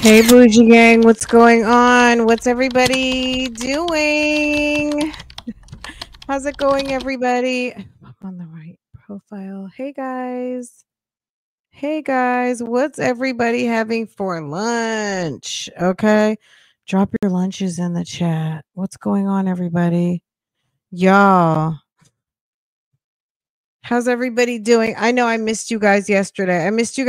Hey, Bougie Gang, what's going on? What's everybody doing? How's it going, everybody? I'm on the right profile. Hey, guys. Hey, guys. What's everybody having for lunch? Okay. Drop your lunches in the chat. What's going on, everybody? Y'all. How's everybody doing? I know I missed you guys yesterday. And I missed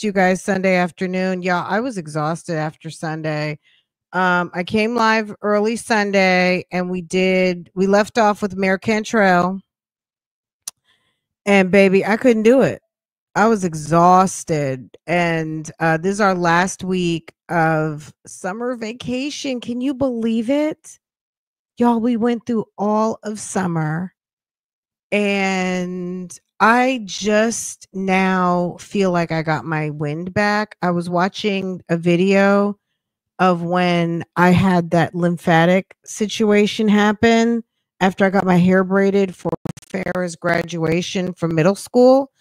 you guys Sunday afternoon. Y'all, I was exhausted after Sunday. I came live early Sunday and we left off with Mayor Cantrell. And baby, I couldn't do it. I was exhausted. And this is our last week of summer vacation. Can you believe it? Y'all, we went through all of summer. And I just now feel like I got my wind back. I was watching a video of when I had that lymphatic situation happen after I got my hair braided for Farrah's graduation from middle school.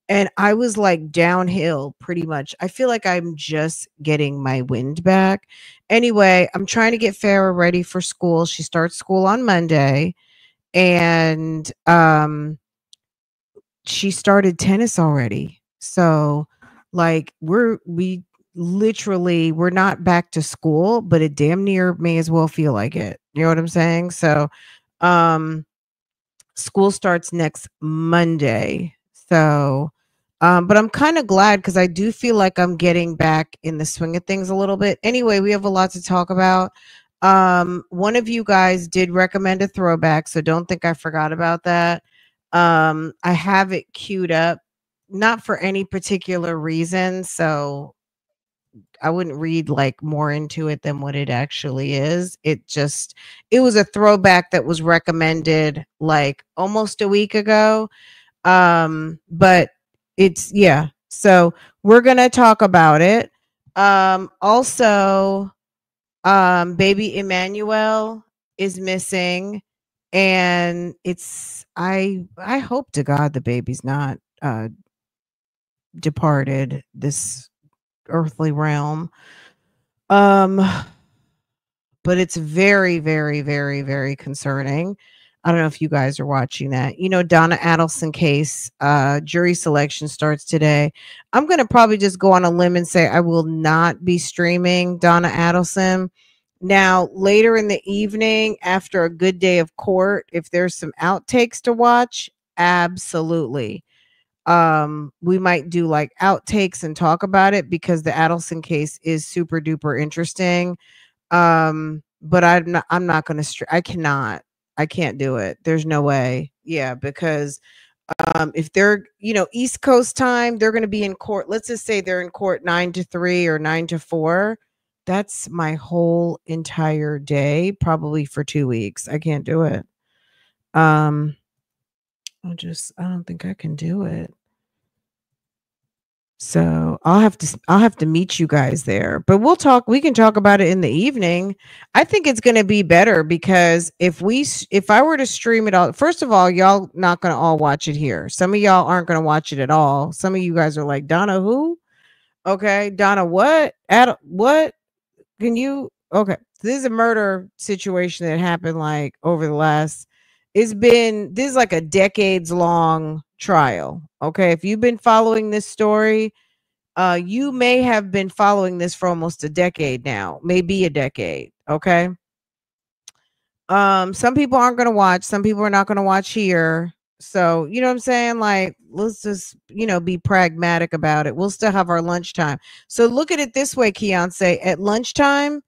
And I was like downhill pretty much. I feel like I'm just getting my wind back. Anyway, I'm trying to get Farrah ready for school. She starts school on Monday. And she started tennis already. So like we're not back to school, but it damn near may as well feel like it. You know what I'm saying? So school starts next Monday. So but I'm kind of glad because I do feel like I'm getting back in the swing of things a little bit. Anyway, we have a lot to talk about. One of you guys did recommend a throwback, so don't think I forgot about that. I have it queued up, not for any particular reason, so I wouldn't read like more into it than what it actually is. It was a throwback that was recommended like almost a week ago. But yeah. So we're gonna talk about it. Also, baby Emmanuel is missing, and I hope to God the baby's not departed this earthly realm. But it's very, very, very, very concerning. I don't know if you guys are watching that. You know, Donna Adelson case, jury selection starts today. I'm going to probably just go on a limb and say I will not be streaming Donna Adelson. Now, later in the evening, after a good day of court, if there's some outtakes to watch, absolutely. We might do like outtakes and talk about it because the Adelson case is super duper interesting. But I'm not going to I can't do it. There's no way. Yeah, because if they're, East Coast time, they're going to be in court. Let's just say they're in court 9 to 3 or 9 to 4. That's my whole entire day, probably for 2 weeks. I can't do it. I don't think I can do it. So I'll have to meet you guys there, but we can talk about it in the evening. I think it's going to be better because if I were to stream it all, first of all, y'all not going to all watch it here. Some of y'all aren't going to watch it at all. Some of you guys are like, Donna, who? Okay. Donna, what? What? Can you? Okay. This is a murder situation that happened like over the last, this is like a decades long trial. Okay. If you've been following this story, you may have been following this for almost a decade now, maybe a decade. Okay. Some people aren't going to watch, some people are not going to watch here. So, you know what I'm saying? Like, let's just, be pragmatic about it. We'll still have our lunchtime. So look at it this way, Keonce, at lunchtime,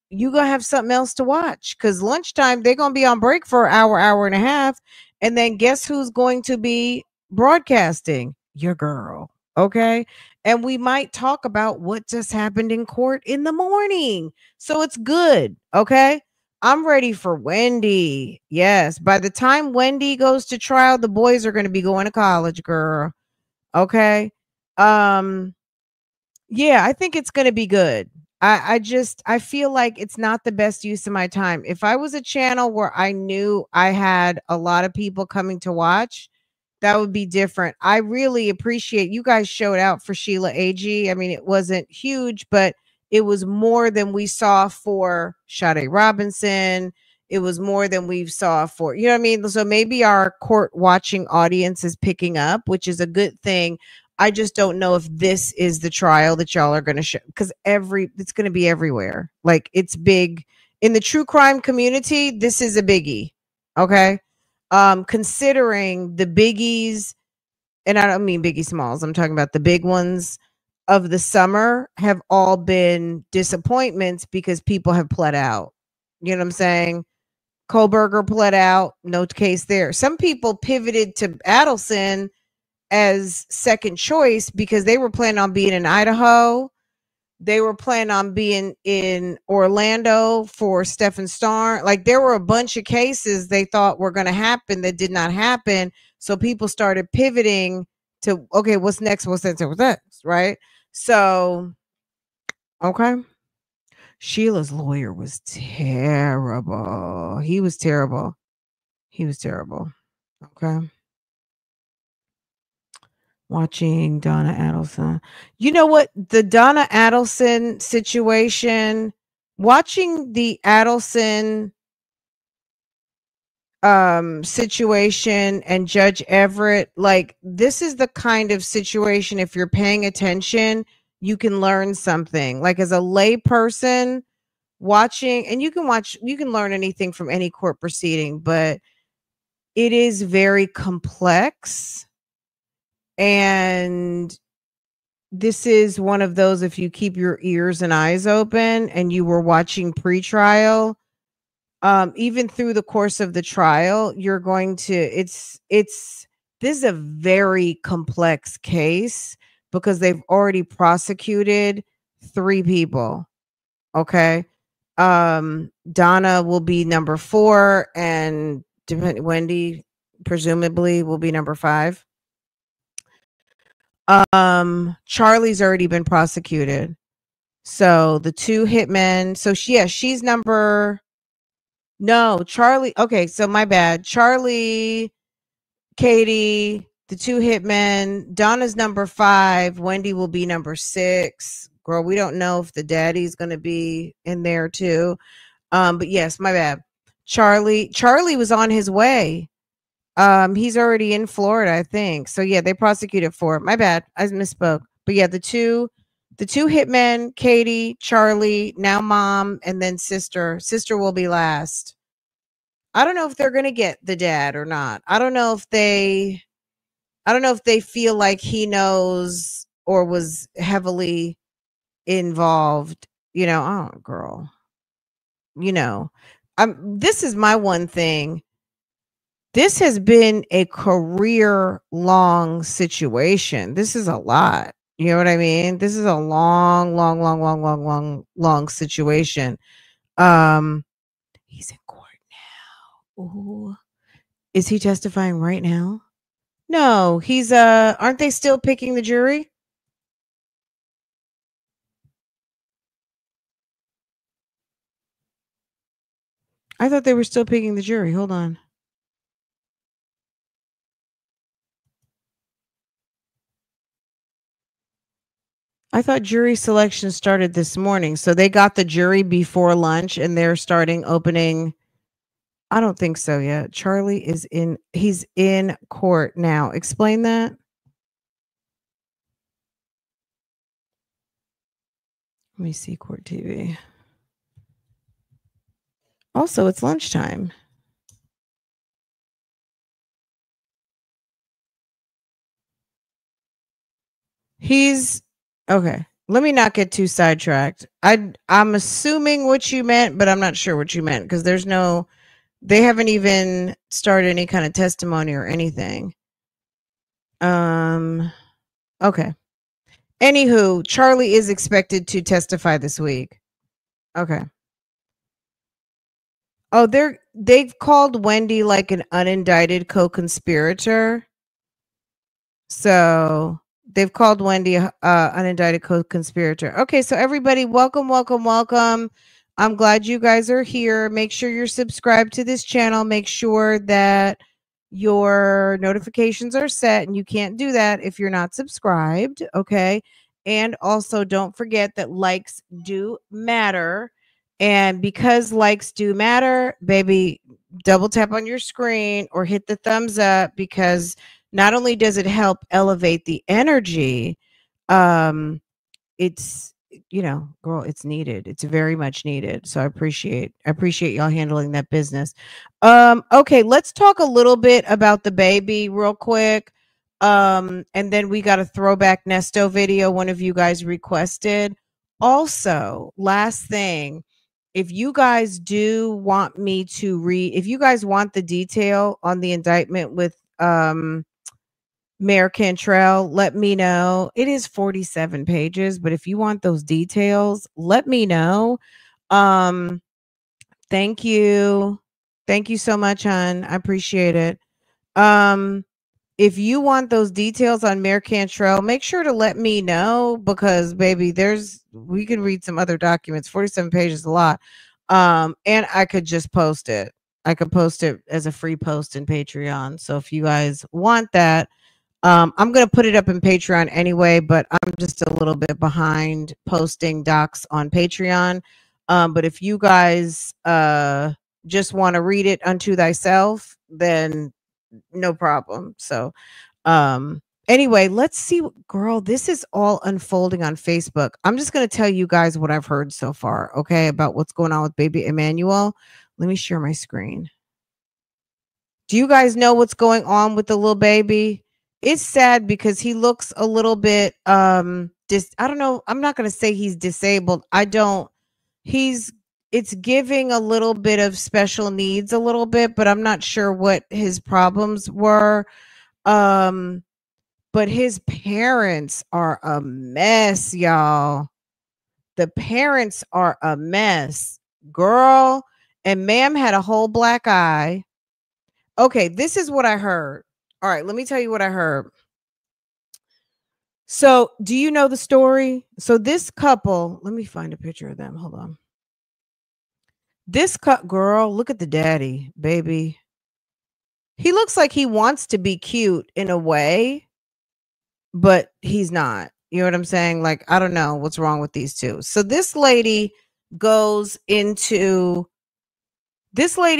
you gonna have something else to watch because lunchtime they're gonna be on break for an hour and a half, and then guess who's going to be broadcasting? Your girl. Okay. And we might talk about what just happened in court in the morning, so it's good. Okay. I'm ready for Wendy. Yes, by the time Wendy goes to trial, the boys are going to be going to college, girl. Okay. Yeah, I think it's going to be good. I feel like it's not the best use of my time. If I was a channel where I knew I had a lot of people coming to watch, That would be different. I really appreciate you guys showed out for Sheila AG. I mean, it wasn't huge, but it was more than we saw for Sade Robinson. It was more than we saw for, you know what I mean? So maybe our court watching audience is picking up, which is a good thing. I just don't know if this is the trial that y'all are going to show, because it's going to be everywhere. Like, it's big in the true crime community. This is a biggie. Okay. Considering the biggies, and I don't mean Biggie Smalls, I'm talking about the big ones of the summer have all been disappointments because people have pled out. You know what I'm saying? Kohlberger pled out, no case there. Some people pivoted to Adelson as second choice because they were planning on being in Idaho. They were planning on being in Orlando for Stephen Starr. Like, there were a bunch of cases they thought were going to happen that did not happen. So people started pivoting to, okay, what's next? What's next? What's next? Right? So, okay. Sheila's lawyer was terrible. He was terrible. He was terrible. Okay. Watching Donna Adelson. You know what? The Donna Adelson situation, watching the Adelson situation and Judge Everett, like, this is the kind of situation, if you're paying attention, you can learn something. Like, as a lay person watching, and you can learn anything from any court proceeding, but it is very complex. And this is one of those, if you keep your ears and eyes open and you were watching pretrial, even through the course of the trial, you're going to, this is a very complex case because they've already prosecuted 3 people. Okay. Donna will be number 4 and Wendy presumably will be number 5. Charlie's already been prosecuted. So the 2 hitmen. So she's number. No, Charlie. Okay, so my bad. Charlie, Katie, the 2 hitmen. Donna's number 5. Wendy will be number 6. Girl, we don't know if the daddy's going to be in there too. But yes, my bad. Charlie was on his way. He's already in Florida, I think. So yeah, they prosecuted for it. My bad. I misspoke. But yeah, the two hitmen, Katie, Charlie, now mom, and then sister. Sister will be last. I don't know if they're gonna get the dad or not. I don't know if they feel like he knows or was heavily involved. You know, oh girl. You know, this is my one thing. This has been a career-long situation. This is a lot. You know what I mean? This is a long situation. He's in court now. Ooh. Is he testifying right now? No, he's aren't they still picking the jury? I thought they were still picking the jury. Hold on. I thought jury selection started this morning. So they got the jury before lunch and they're starting opening. I don't think so yet. Charlie he's in court now. Explain that. Let me see court TV. Also, it's lunchtime. He's okay. Let me not get too sidetracked. I'm assuming what you meant, but I'm not sure what you meant because they haven't even started any kind of testimony or anything. Okay. Anywho, Charlie is expected to testify this week. Okay. Oh, they've called Wendy like an unindicted co-conspirator. So they've called Wendy unindicted co-conspirator. Okay, so everybody, welcome. I'm glad you guys are here. Make sure you're subscribed to this channel. Make sure that your notifications are set, and you can't do that if you're not subscribed. Okay. And also, don't forget that likes do matter. And because likes do matter, baby, double tap on your screen or hit the thumbs up, because not only does it help elevate the energy, um, it's, girl, it's needed. It's very much needed. So I appreciate y'all handling that business. Okay, let's talk a little bit about the baby real quick. And then we got a throwback Nesto video one of you guys requested. Also, last thing, if you guys do want me to read, if you guys want the detail on the indictment with Mayor Cantrell, let me know. It is 47 pages, but if you want those details, let me know. Um, thank you. Thank you so much, hon. I appreciate it. If you want those details on Mayor Cantrell, make sure to let me know, because baby, we can read some other documents. 47 pages is a lot. And I could just post it. I could post it as a free post in Patreon. So if you guys want that, I'm going to put it up in Patreon anyway, but I'm just a little bit behind posting docs on Patreon. But if you guys just want to read it unto thyself, then no problem. So anyway, let's see. Girl, this is all unfolding on Facebook. I'm just going to tell you guys what I've heard so far, okay, about what's going on with baby Emmanuel. Let me share my screen. Do you guys know what's going on with the little baby? It's sad because he looks a little bit I don't know, I'm not going to say he's disabled. It's giving a little bit of special needs a little bit, but I'm not sure what his problems were. But his parents are a mess, y'all. The parents are a mess. Girl, and ma'am had a whole black eye. Okay, this is what I heard. All right, let me tell you what I heard. So, do you know the story? So, this couple, let me find a picture of them. Hold on. This girl, look at the daddy, baby. He looks like he wants to be cute in a way, but he's not. You know what I'm saying? Like, I don't know what's wrong with these two. So, this lady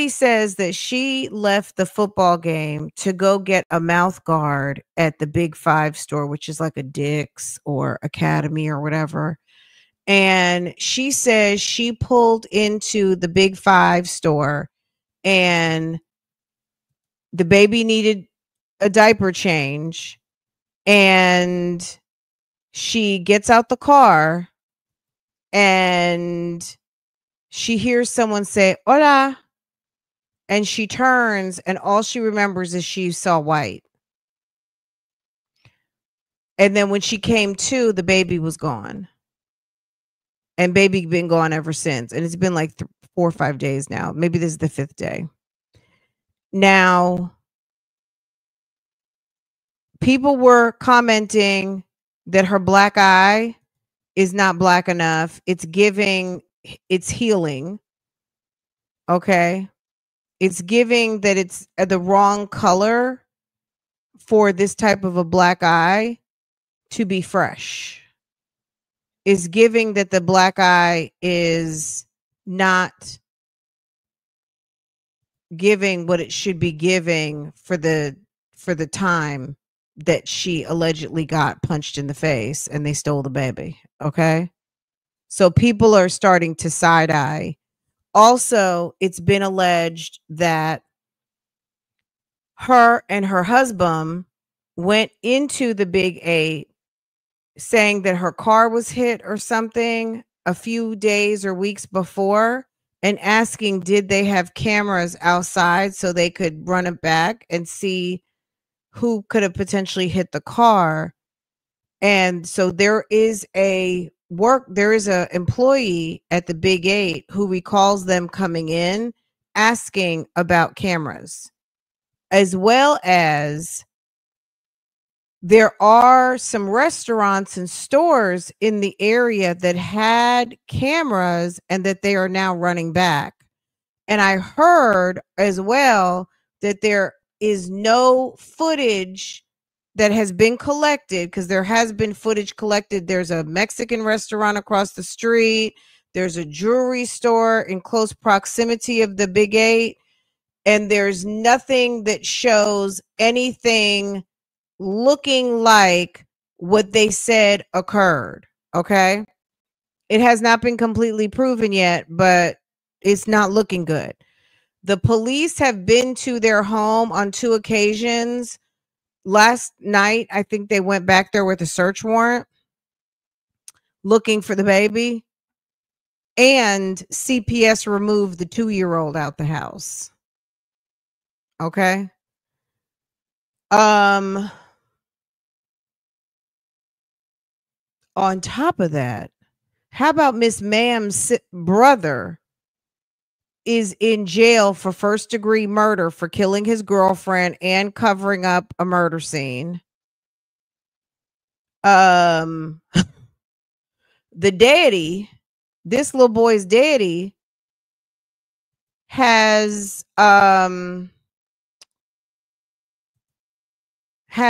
says that she left the football game to go get a mouth guard at the Big Five store, which is like a Dick's or Academy or whatever. And she says she pulled into the Big Five store and the baby needed a diaper change. And she gets out the car and she hears someone say, "Hola." And she turns and all she remembers is she saw white. And then when she came to, the baby was gone. And baby been gone ever since. And it's been like 4 or 5 days now. Maybe this is the 5th day. Now, people were commenting that her black eye is not black enough. It's healing. Okay. It's giving that it's the wrong color for this type of a black eye to be fresh. Is giving that the black eye is not giving what it should be giving for the time that she allegedly got punched in the face and they stole the baby. Okay. So people are starting to side eye. Also, it's been alleged that her and her husband went into the Big 8 saying that her car was hit or something a few days or weeks before, and asking did they have cameras outside so they could run it back and see who could have potentially hit the car. And so there is a employee at the Big 8 who recalls them coming in asking about cameras, as well as there are some restaurants and stores in the area that had cameras and that they are now running back. And I heard as well that there is no footage that has been collected, because there has been footage collected. There's a Mexican restaurant across the street. There's a jewelry store in close proximity of the Big 8. And there's nothing that shows anything looking like what they said occurred. Okay. It has not been completely proven yet, but it's not looking good. The police have been to their home on 2 occasions. Last night, I think they went back there with a search warrant looking for the baby. And CPS removed the 2-year-old out the house. Okay. On top of that, how about Miss Ma'am's brother is in jail for first-degree murder for killing his girlfriend and covering up a murder scene. The daddy, this little boy's daddy, has had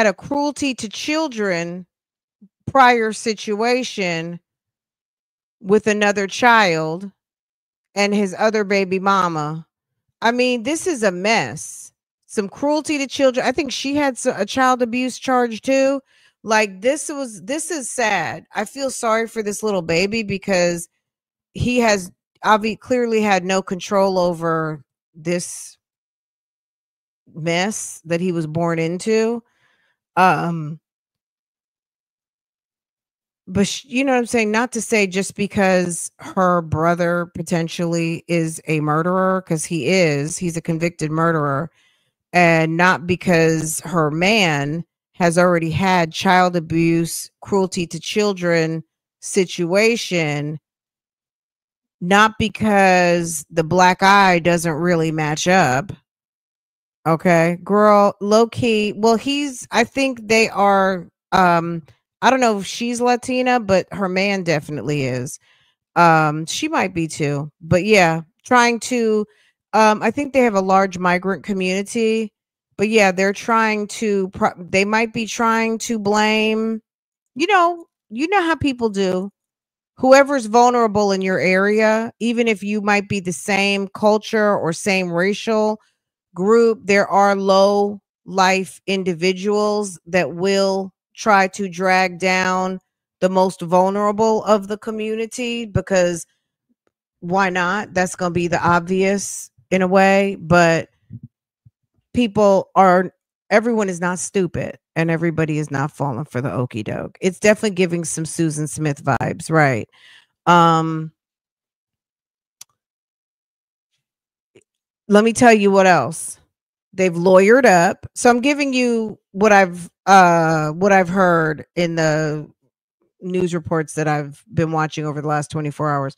a cruelty to children prior situation with another child and his other baby mama. I mean, this is a mess. Some cruelty to children. I think she had a child abuse charge too. Like, this is sad. I feel sorry for this little baby because he has clearly had no control over this mess that he was born into. But you know what I'm saying? Not to say just because her brother potentially is a murderer, because he's a convicted murderer, and not because her man has already had child abuse, cruelty to children situation, not because the black eye doesn't really match up. Okay, girl, low key. Well, I think they are, I don't know if she's Latina, but her man definitely is. She might be too, but yeah, trying to, I think they have a large migrant community, but yeah, they're trying to, they might be trying to blame, you know how people do. Whoever's vulnerable in your area, even if you might be the same culture or same racial group, there are low life individuals that will try to drag down the most vulnerable of the community, because why not? That's going to be the obvious in a way, but everyone is not stupid and everybody is not falling for the okie doke. It's definitely giving some Susan Smith vibes, right? Let me tell you what else. They've lawyered up. So I'm giving you what I've heard in the news reports that I've been watching over the last 24 hours.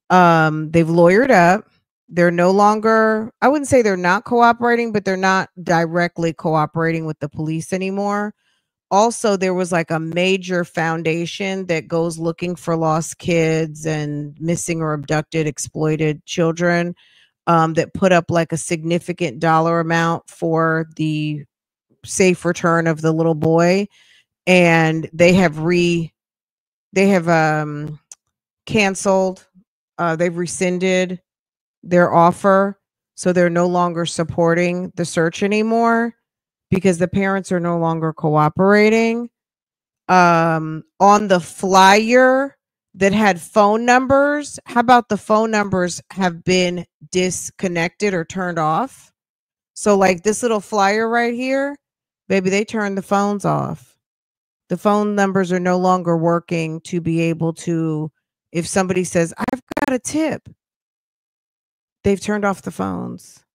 They've lawyered up. They're no longer, I wouldn't say they're not cooperating, but they're not directly cooperating with the police anymore. Also, there was like a major foundation that goes looking for lost kids and missing or abducted, exploited children, that put up like a significant dollar amount for the safe return of the little boy. And they have canceled, they've rescinded their offer. So they're no longer supporting the search anymore because the parents are no longer cooperating. On the flyer that had phone numbers, how about the phone numbers have been disconnected or turned off? So like this little flyer right here, baby, they turned the phones off. The phone numbers are no longer working to be able to, if somebody says, I've got a tip, they've turned off the phones.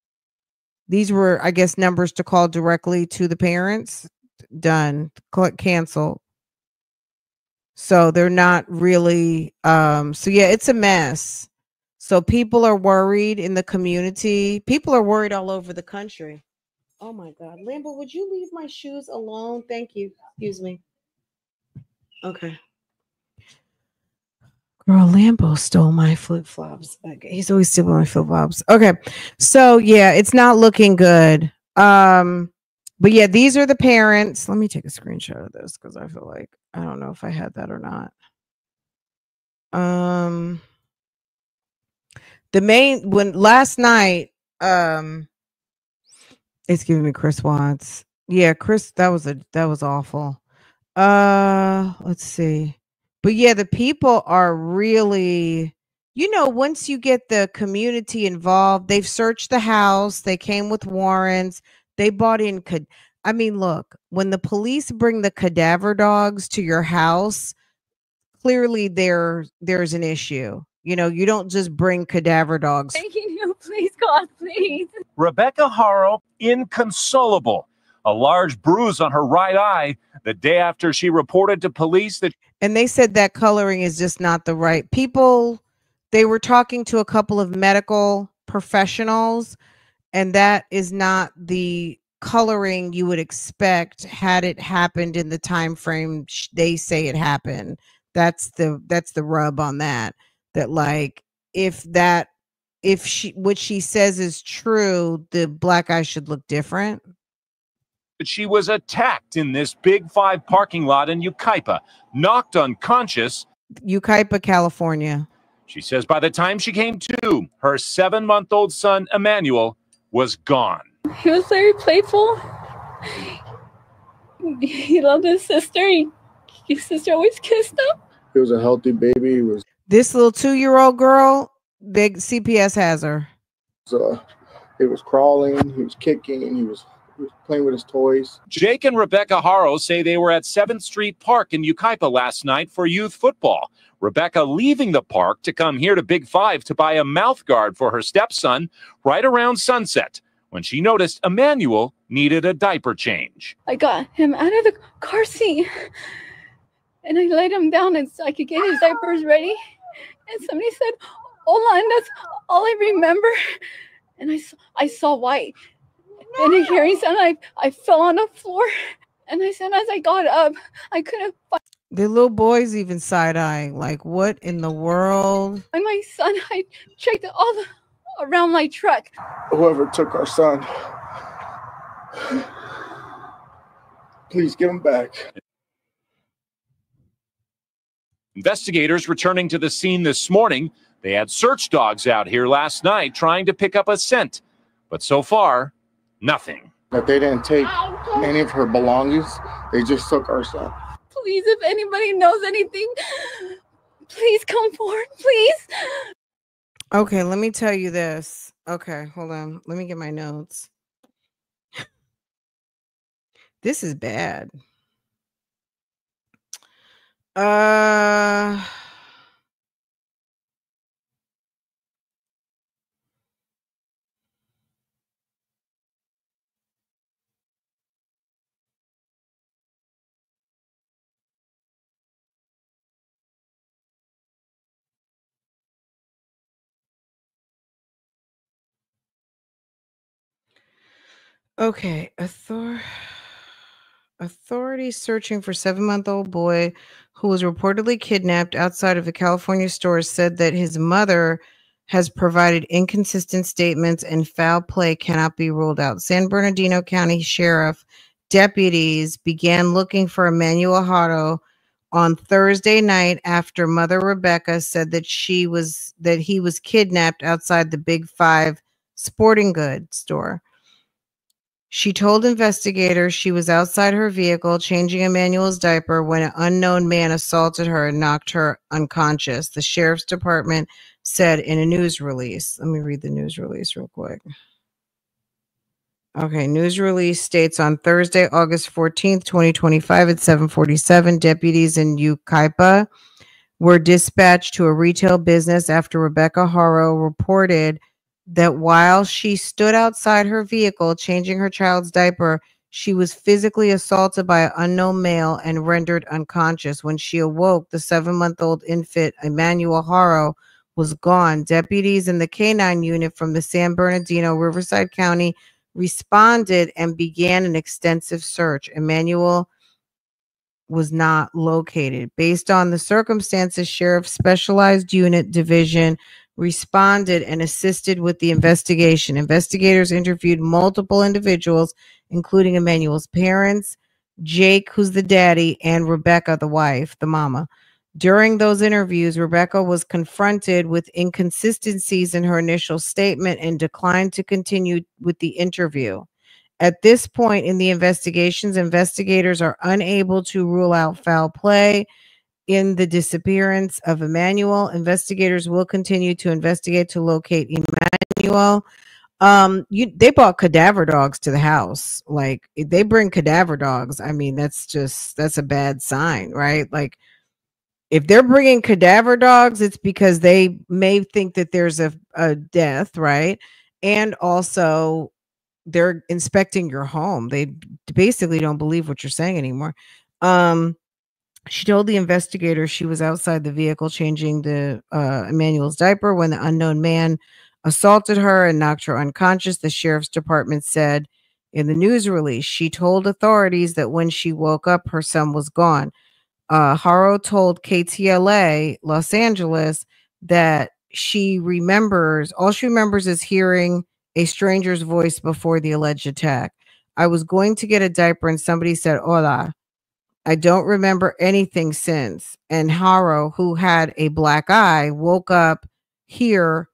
These were, I guess, numbers to call directly to the parents. Done. Click cancel. So they're not really, so yeah, it's a mess. So people are worried in the community. People are worried all over the country. Oh my God. Lambo, would you leave my shoes alone? Thank you. Excuse me. Okay. Girl, Lambo stole my flip-flops. Okay, he's always stealing my flip-flops. Okay. So yeah, it's not looking good. But yeah, these are the parents. Let me take a screenshot of this because I feel like I don't know if I had that or not. The main when last night, it's giving me Chris Watts. Yeah, Chris, that was awful. Let's see. But yeah, the people are really, once you get the community involved, they've searched the house, they came with warrants, they bought in. I mean, look, when the police bring the cadaver dogs to your house, clearly there's an issue. You don't just bring cadaver dogs. Thanking you, please, God, please. Rebecca Haro, inconsolable. A large bruise on her right eye the day after she reported to police that. And they said that coloring is just not the right people. They were talking to a couple of medical professionals, and that is not the coloring you would expect had it happened in the time frame they say it happened. That's the rub on that. That like if what she says is true, the black eye should look different. She was attacked in this Big 5 parking lot in Yucaipa, knocked unconscious. Yucaipa, California. She says by the time she came to, her 7-month-old son, Emmanuel, was gone. He was very playful. He loved his sister. His sister always kissed him. He was a healthy baby. This little 2-year-old girl, big CPS has her. He was crawling, he was kicking, he was playing with his toys. Jake and Rebecca Haro say they were at 7th Street Park in Yucaipa last night for youth football. Rebecca leaving the park to come here to Big 5 to buy a mouth guard for her stepson right around sunset when she noticed Emmanuel needed a diaper change. I got him out of the car seat and I laid him down and so I could get his diapers ready. And somebody said, "Hola," and that's all I remember. And I saw white. And a hearing sound, I fell on the floor. And I said, as I got up, I couldn't find the little boys even side-eyeing, like, what in the world? And my son, I checked around my truck. Whoever took our son, please give him back. Investigators returning to the scene this morning. They had search dogs out here last night trying to pick up a scent. But so far, nothing. That they didn't take any of her belongings. They just took our son. Please, if anybody knows anything, please come forward, please. Okay, let me tell you this. Okay, hold on. Let me get my notes. This is bad. Okay, authorities searching for 7-month-old boy who was reportedly kidnapped outside of a California store said that his mother has provided inconsistent statements and foul play cannot be ruled out. San Bernardino County Sheriff deputies began looking for Emmanuel Haro on Thursday night after mother Rebecca said that he was kidnapped outside the Big 5 sporting goods store. She told investigators she was outside her vehicle changing Emmanuel's diaper when an unknown man assaulted her and knocked her unconscious, the sheriff's department said in a news release. Let me read the news release real quick. Okay, news release states on Thursday, August 14th, 2025 at 7:47, deputies in Yucaipa were dispatched to a retail business after Rebecca Haro reported that while she stood outside her vehicle changing her child's diaper, she was physically assaulted by an unknown male and rendered unconscious. When she awoke, the 7-month-old infant, Emmanuel Haro, was gone. Deputies in the K-9 unit from the San Bernardino, Riverside County responded and began an extensive search. Emmanuel was not located. Based on the circumstances, Sheriff's Specialized Unit Division responded and assisted with the investigation. Investigators interviewed multiple individuals, including Emmanuel's parents, Jake, who's the daddy, and Rebecca, the wife, the mama. During those interviews, Rebecca was confronted with inconsistencies in her initial statement and declined to continue with the interview. At this point in the investigations, investigators are unable to rule out foul play in the disappearance of Emmanuel. Investigators will continue to investigate to locate Emmanuel. They brought cadaver dogs to the house. Like, if they bring cadaver dogs, I mean, that's a bad sign, right? Like, if they're bringing cadaver dogs, it's because they may think that there's a death, right? And also they're inspecting your home. They basically don't believe what you're saying anymore. She told the investigator she was outside the vehicle changing the Emmanuel's diaper when the unknown man assaulted her and knocked her unconscious. The sheriff's department said in the news release, she told authorities that when she woke up, her son was gone. Haro told KTLA Los Angeles that all she remembers is hearing a stranger's voice before the alleged attack. I was going to get a diaper and somebody said, "Hola." I don't remember anything since. And Haro, who had a black eye, woke up here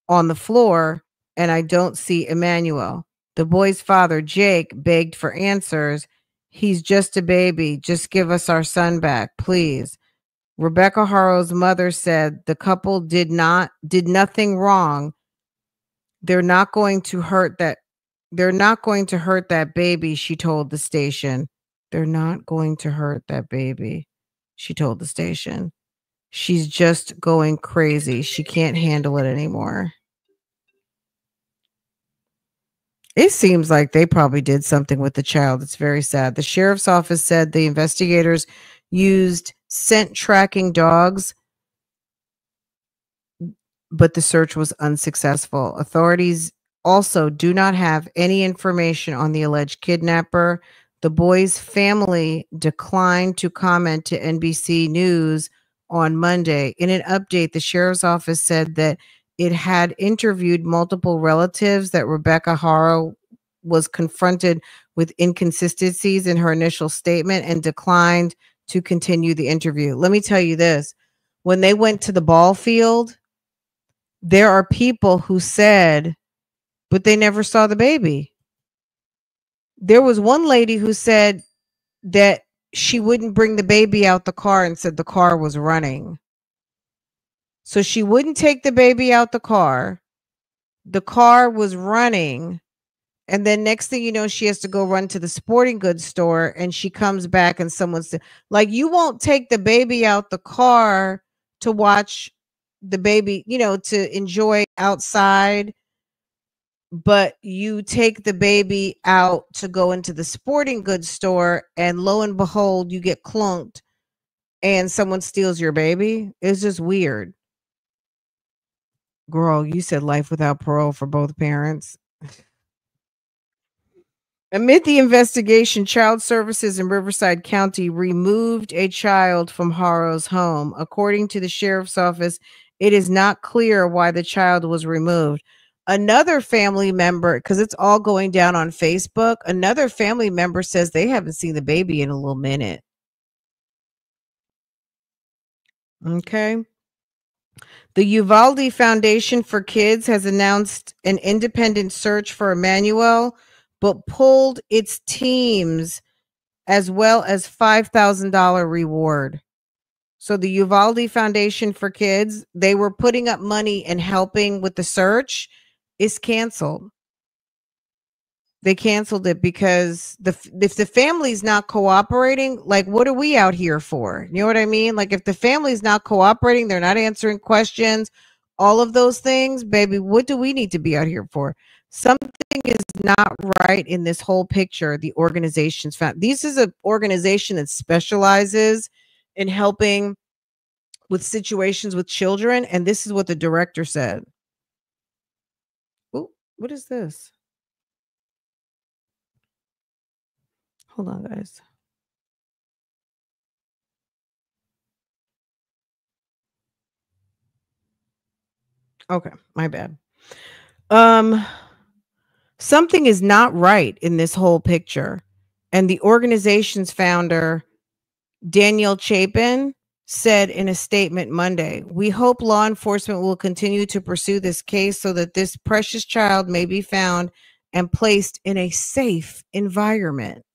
on the floor and I don't see Emmanuel. The boy's father, Jake, begged for answers. He's just a baby. Just give us our son back, please. Rebecca Haro's mother said the couple did nothing wrong. They're not going to hurt that baby, she told the station. They're not going to hurt that baby, she told the station. She's just going crazy. She can't handle it anymore. It seems like they probably did something with the child. It's very sad. The sheriff's office said the investigators used scent tracking dogs, but the search was unsuccessful. Authorities also do not have any information on the alleged kidnapper. The boy's family declined to comment to NBC News on Monday. In an update, the sheriff's office said that it had interviewed multiple relatives, that Rebecca Haro was confronted with inconsistencies in her initial statement and declined to continue the interview. Let me tell you this. When they went to the ball field, there are people who said, but they never saw the baby. There was one lady who said that she wouldn't bring the baby out the car and said the car was running. So she wouldn't take the baby out the car. The car was running. And then next thing you know, she has to go run to the sporting goods store and she comes back and someone's like, you won't take the baby out the car to watch the baby, to enjoy outside, but you take the baby out to go into the sporting goods store and lo and behold, you get clunked and someone steals your baby. It's just weird. Girl, you said life without parole for both parents. Amid the investigation, Child Services in Riverside County removed a child from Haro's home. According to the sheriff's office, it is not clear why the child was removed. Another family member, because it's all going down on Facebook, another family member says they haven't seen the baby in a little minute. Okay. The Uvalde Foundation for Kids has announced an independent search for Emmanuel, but pulled its teams as well as $5,000 reward. So the Uvalde Foundation for Kids, they were putting up money and helping with the search, is canceled. They canceled it because if the family's not cooperating, like, what are we out here for? You know what I mean? Like, if the family's not cooperating, they're not answering questions, all of those things, baby, what do we need to be out here for? Something is not right in this whole picture. The organization's found. This is an organization that specializes in helping with situations with children, and this is what the director said. Oh, what is this? Hold on, guys. Okay, my bad. Something is not right in this whole picture. And the organization's founder, Daniel Chapin, said in a statement Monday, "We hope law enforcement will continue to pursue this case so that this precious child may be found and placed in a safe environment."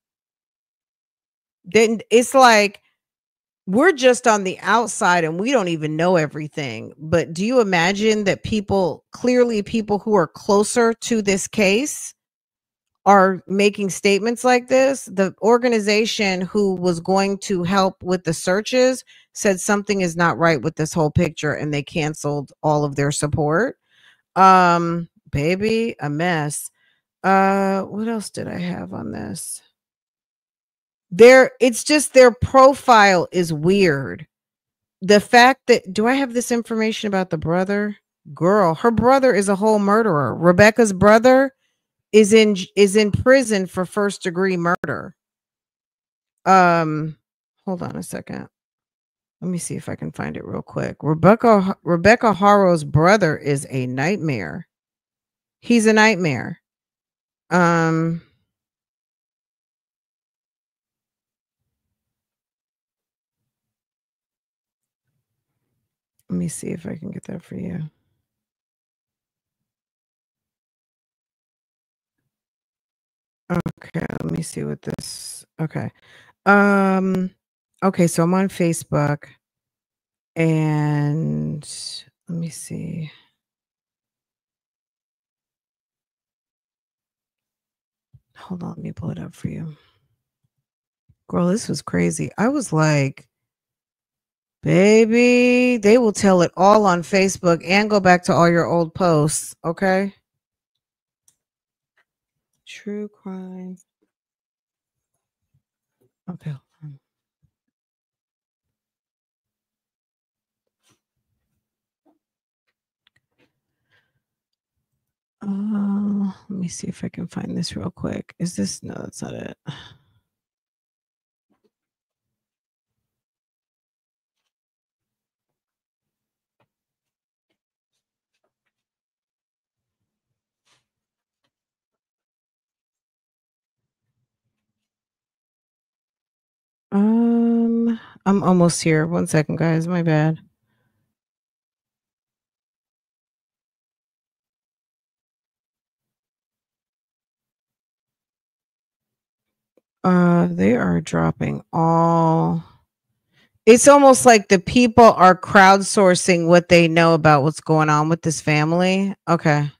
Then it's like we're just on the outside and we don't even know everything. But do you imagine that people who are closer to this case are making statements like this? The organization who was going to help with the searches said something is not right with this whole picture and they canceled all of their support. Baby, a mess. What else did I have on this? It's just their profile is weird. The fact that, do I have this information about the brother? Girl, her brother is a whole murderer. Rebecca's brother is in prison for first degree murder. Hold on a second. Let me see if I can find it real quick. Rebecca Haro's brother is a nightmare. He's a nightmare. Let me see if I can get that for you. Okay, let me see what this. Okay. Okay, so I'm on Facebook and let me see. Hold on, let me pull it up for you. Girl, this was crazy. I was like, baby, they will tell it all on Facebook and go back to all your old posts, okay? True crime. Okay. Let me see if I can find this real quick. Is this? No, that's not it. I'm almost here. 1 second, guys. My bad. They are dropping all. It's almost like the people are crowdsourcing what they know about what's going on with this family. Okay.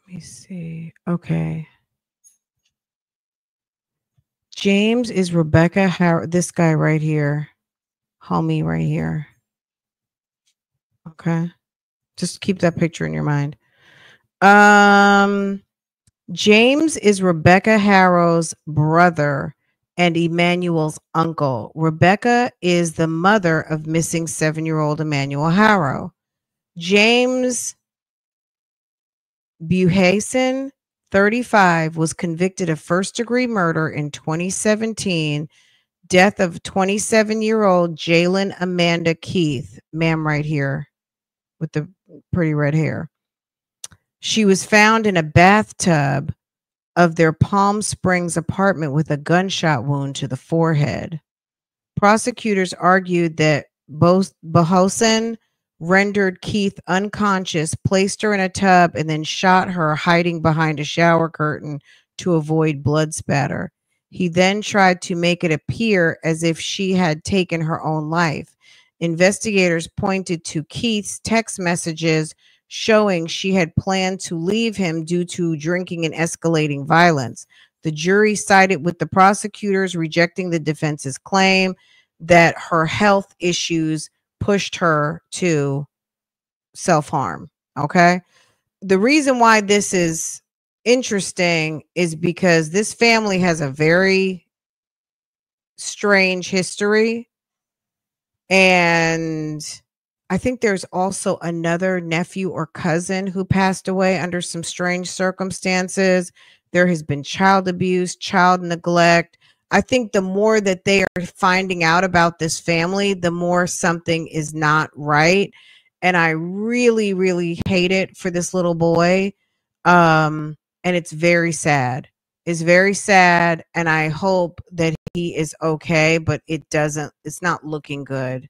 Let me see. Okay. James is Rebecca Haro. This guy right here. Homie right here. Okay. Just keep that picture in your mind. James is Rebecca Haro's brother and Emmanuel's uncle. Rebecca is the mother of missing 7-year-old Emmanuel Haro. James Buhason, 35, was convicted of first-degree murder in 2017. Death of 27-year-old Jalen Amanda Keith, ma'am right here with the pretty red hair. She was found in a bathtub of their Palm Springs apartment with a gunshot wound to the forehead. Prosecutors argued that both Buhason rendered Keith unconscious, placed her in a tub, and then shot her hiding behind a shower curtain to avoid blood spatter. He then tried to make it appear as if she had taken her own life. Investigators pointed to Keith's text messages showing she had planned to leave him due to drinking and escalating violence. The jury sided with the prosecutors, rejecting the defense's claim that her health issues pushed her to self-harm. Okay. The reason why this is interesting is because this family has a very strange history. And I think there's also another nephew or cousin who passed away under some strange circumstances. There has been child abuse, child neglect. I think the more that they are finding out about this family, the more something is not right. And I really, really hate it for this little boy. And it's very sad. It's very sad. And I hope that he is okay, but it's not looking good.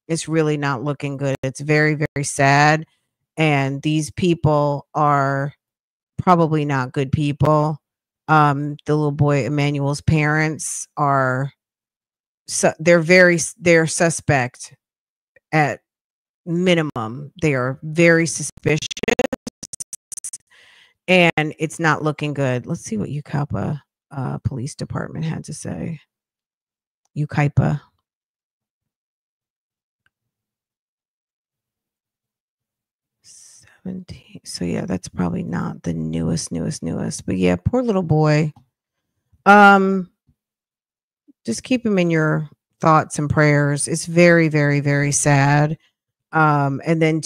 It's really not looking good. It's very, very sad. And these people are probably not good people. The little boy Emmanuel's parents are they're suspect at minimum. They are very suspicious, and it's not looking good. Let's see what Yucaipa Police Department had to say. Yucaipa. So yeah, that's probably not the newest. But yeah, poor little boy. Just keep him in your thoughts and prayers. It's very, very, very sad. And then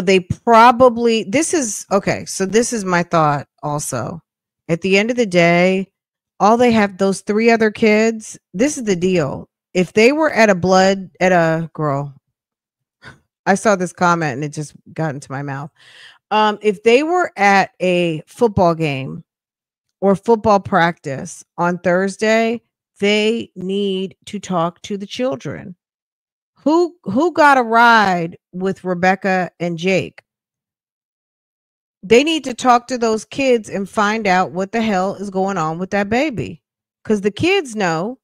they probably, this is okay. So this is my thought also. At the end of the day, all they have, those 3 other kids, this is the deal. If they were at a girl, I saw this comment and it just got into my mouth. If they were at a football game or football practice on Thursday, they need to talk to the children. Who got a ride with Rebecca and Jake? They need to talk to those kids and find out what the hell is going on with that baby. Because the kids know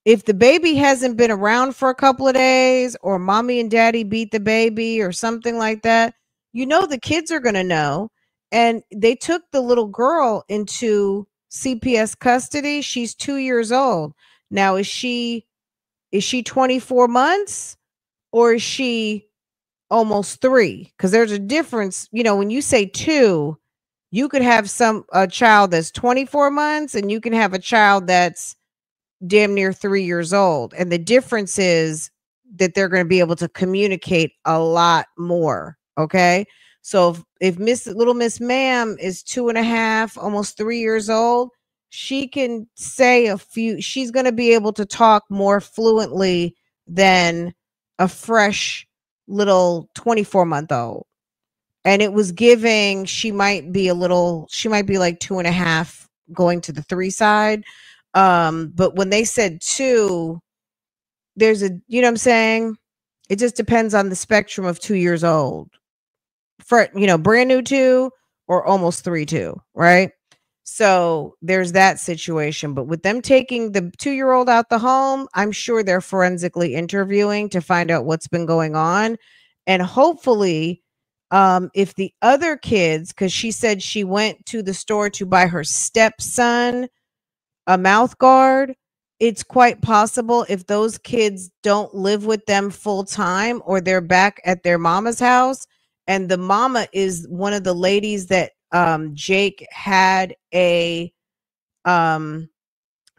if the baby hasn't been around for a couple of days, or mommy and daddy beat the baby or something like that, the kids are going to know. And they took the little girl into CPS custody. She's 2 years old. Now, is she 24 months or is she almost 3? Because there's a difference. When you say 2, you could have a child that's 24 months and you can have a child that's damn near 3 years old. And the difference is that they're going to be able to communicate a lot more. Okay. So if Little Miss Ma'am is 2.5, almost 3 years old, she can say she's going to be able to talk more fluently than a fresh little 24-month-old. And it was giving, she might be like 2.5 going to the 3 side. But when they said 2, there's you know what I'm saying? It just depends on the spectrum of 2 years old. For, brand new 2 or almost 3 2, right? So there's that situation. But with them taking the 2-year-old out the home, I'm sure they're forensically interviewing to find out what's been going on. And hopefully, if the other kids, because she said she went to the store to buy her stepson a mouth guard, it's quite possible if those kids don't live with them full time or they're back at their mama's house, and the mama is one of the ladies that Jake had a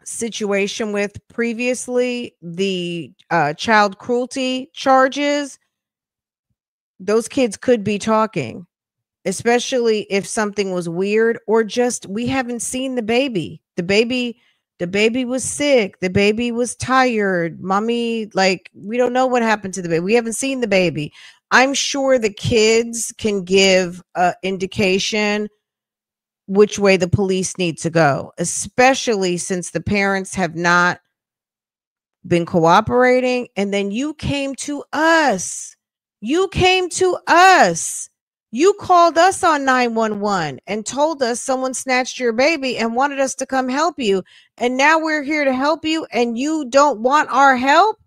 situation with previously, the child cruelty charges, those kids could be talking, especially if something was weird or just we haven't seen the baby. The baby was sick. The baby was tired. Mommy, we don't know what happened to the baby. We haven't seen the baby. I'm sure the kids can give an indication which way the police need to go, especially since the parents have not been cooperating. And then you came to us. You called us on 911 and told us someone snatched your baby and wanted us to come help you. And now we're here to help you and you don't want our help?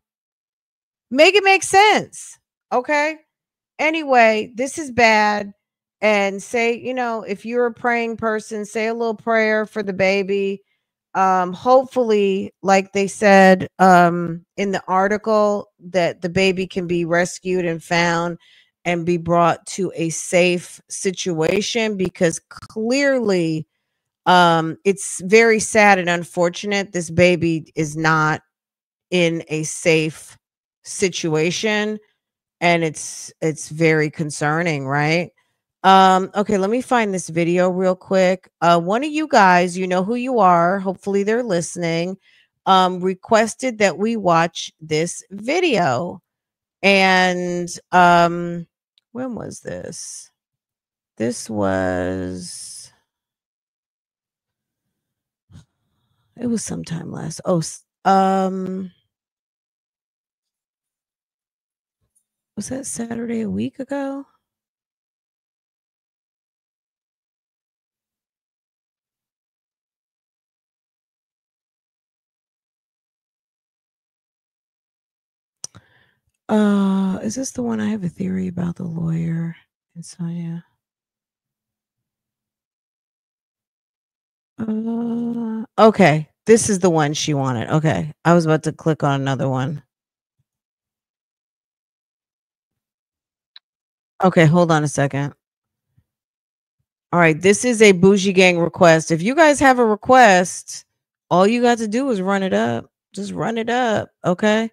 Make it make sense. Okay. Anyway, this is bad. And say, if you're a praying person, say a little prayer for the baby. Hopefully, like they said in the article, that the baby can be rescued and found and be brought to a safe situation, because clearly it's very sad and unfortunate this baby is not in a safe situation, and it's very concerning, right? Okay, let me find this video real quick. One of you guys, you know who you are, hopefully they're listening, requested that we watch this video. And when was this? This was, it was sometime last. Was that Saturday a week ago? Is this the one? I have a theory about the lawyer and Sonia. Okay, this is the one she wanted. Okay, I was about to click on another one. Okay, hold on a second. All right, this is a Bougie Gang request. If you guys have a request, all you got to do is run it up. Just run it up, okay?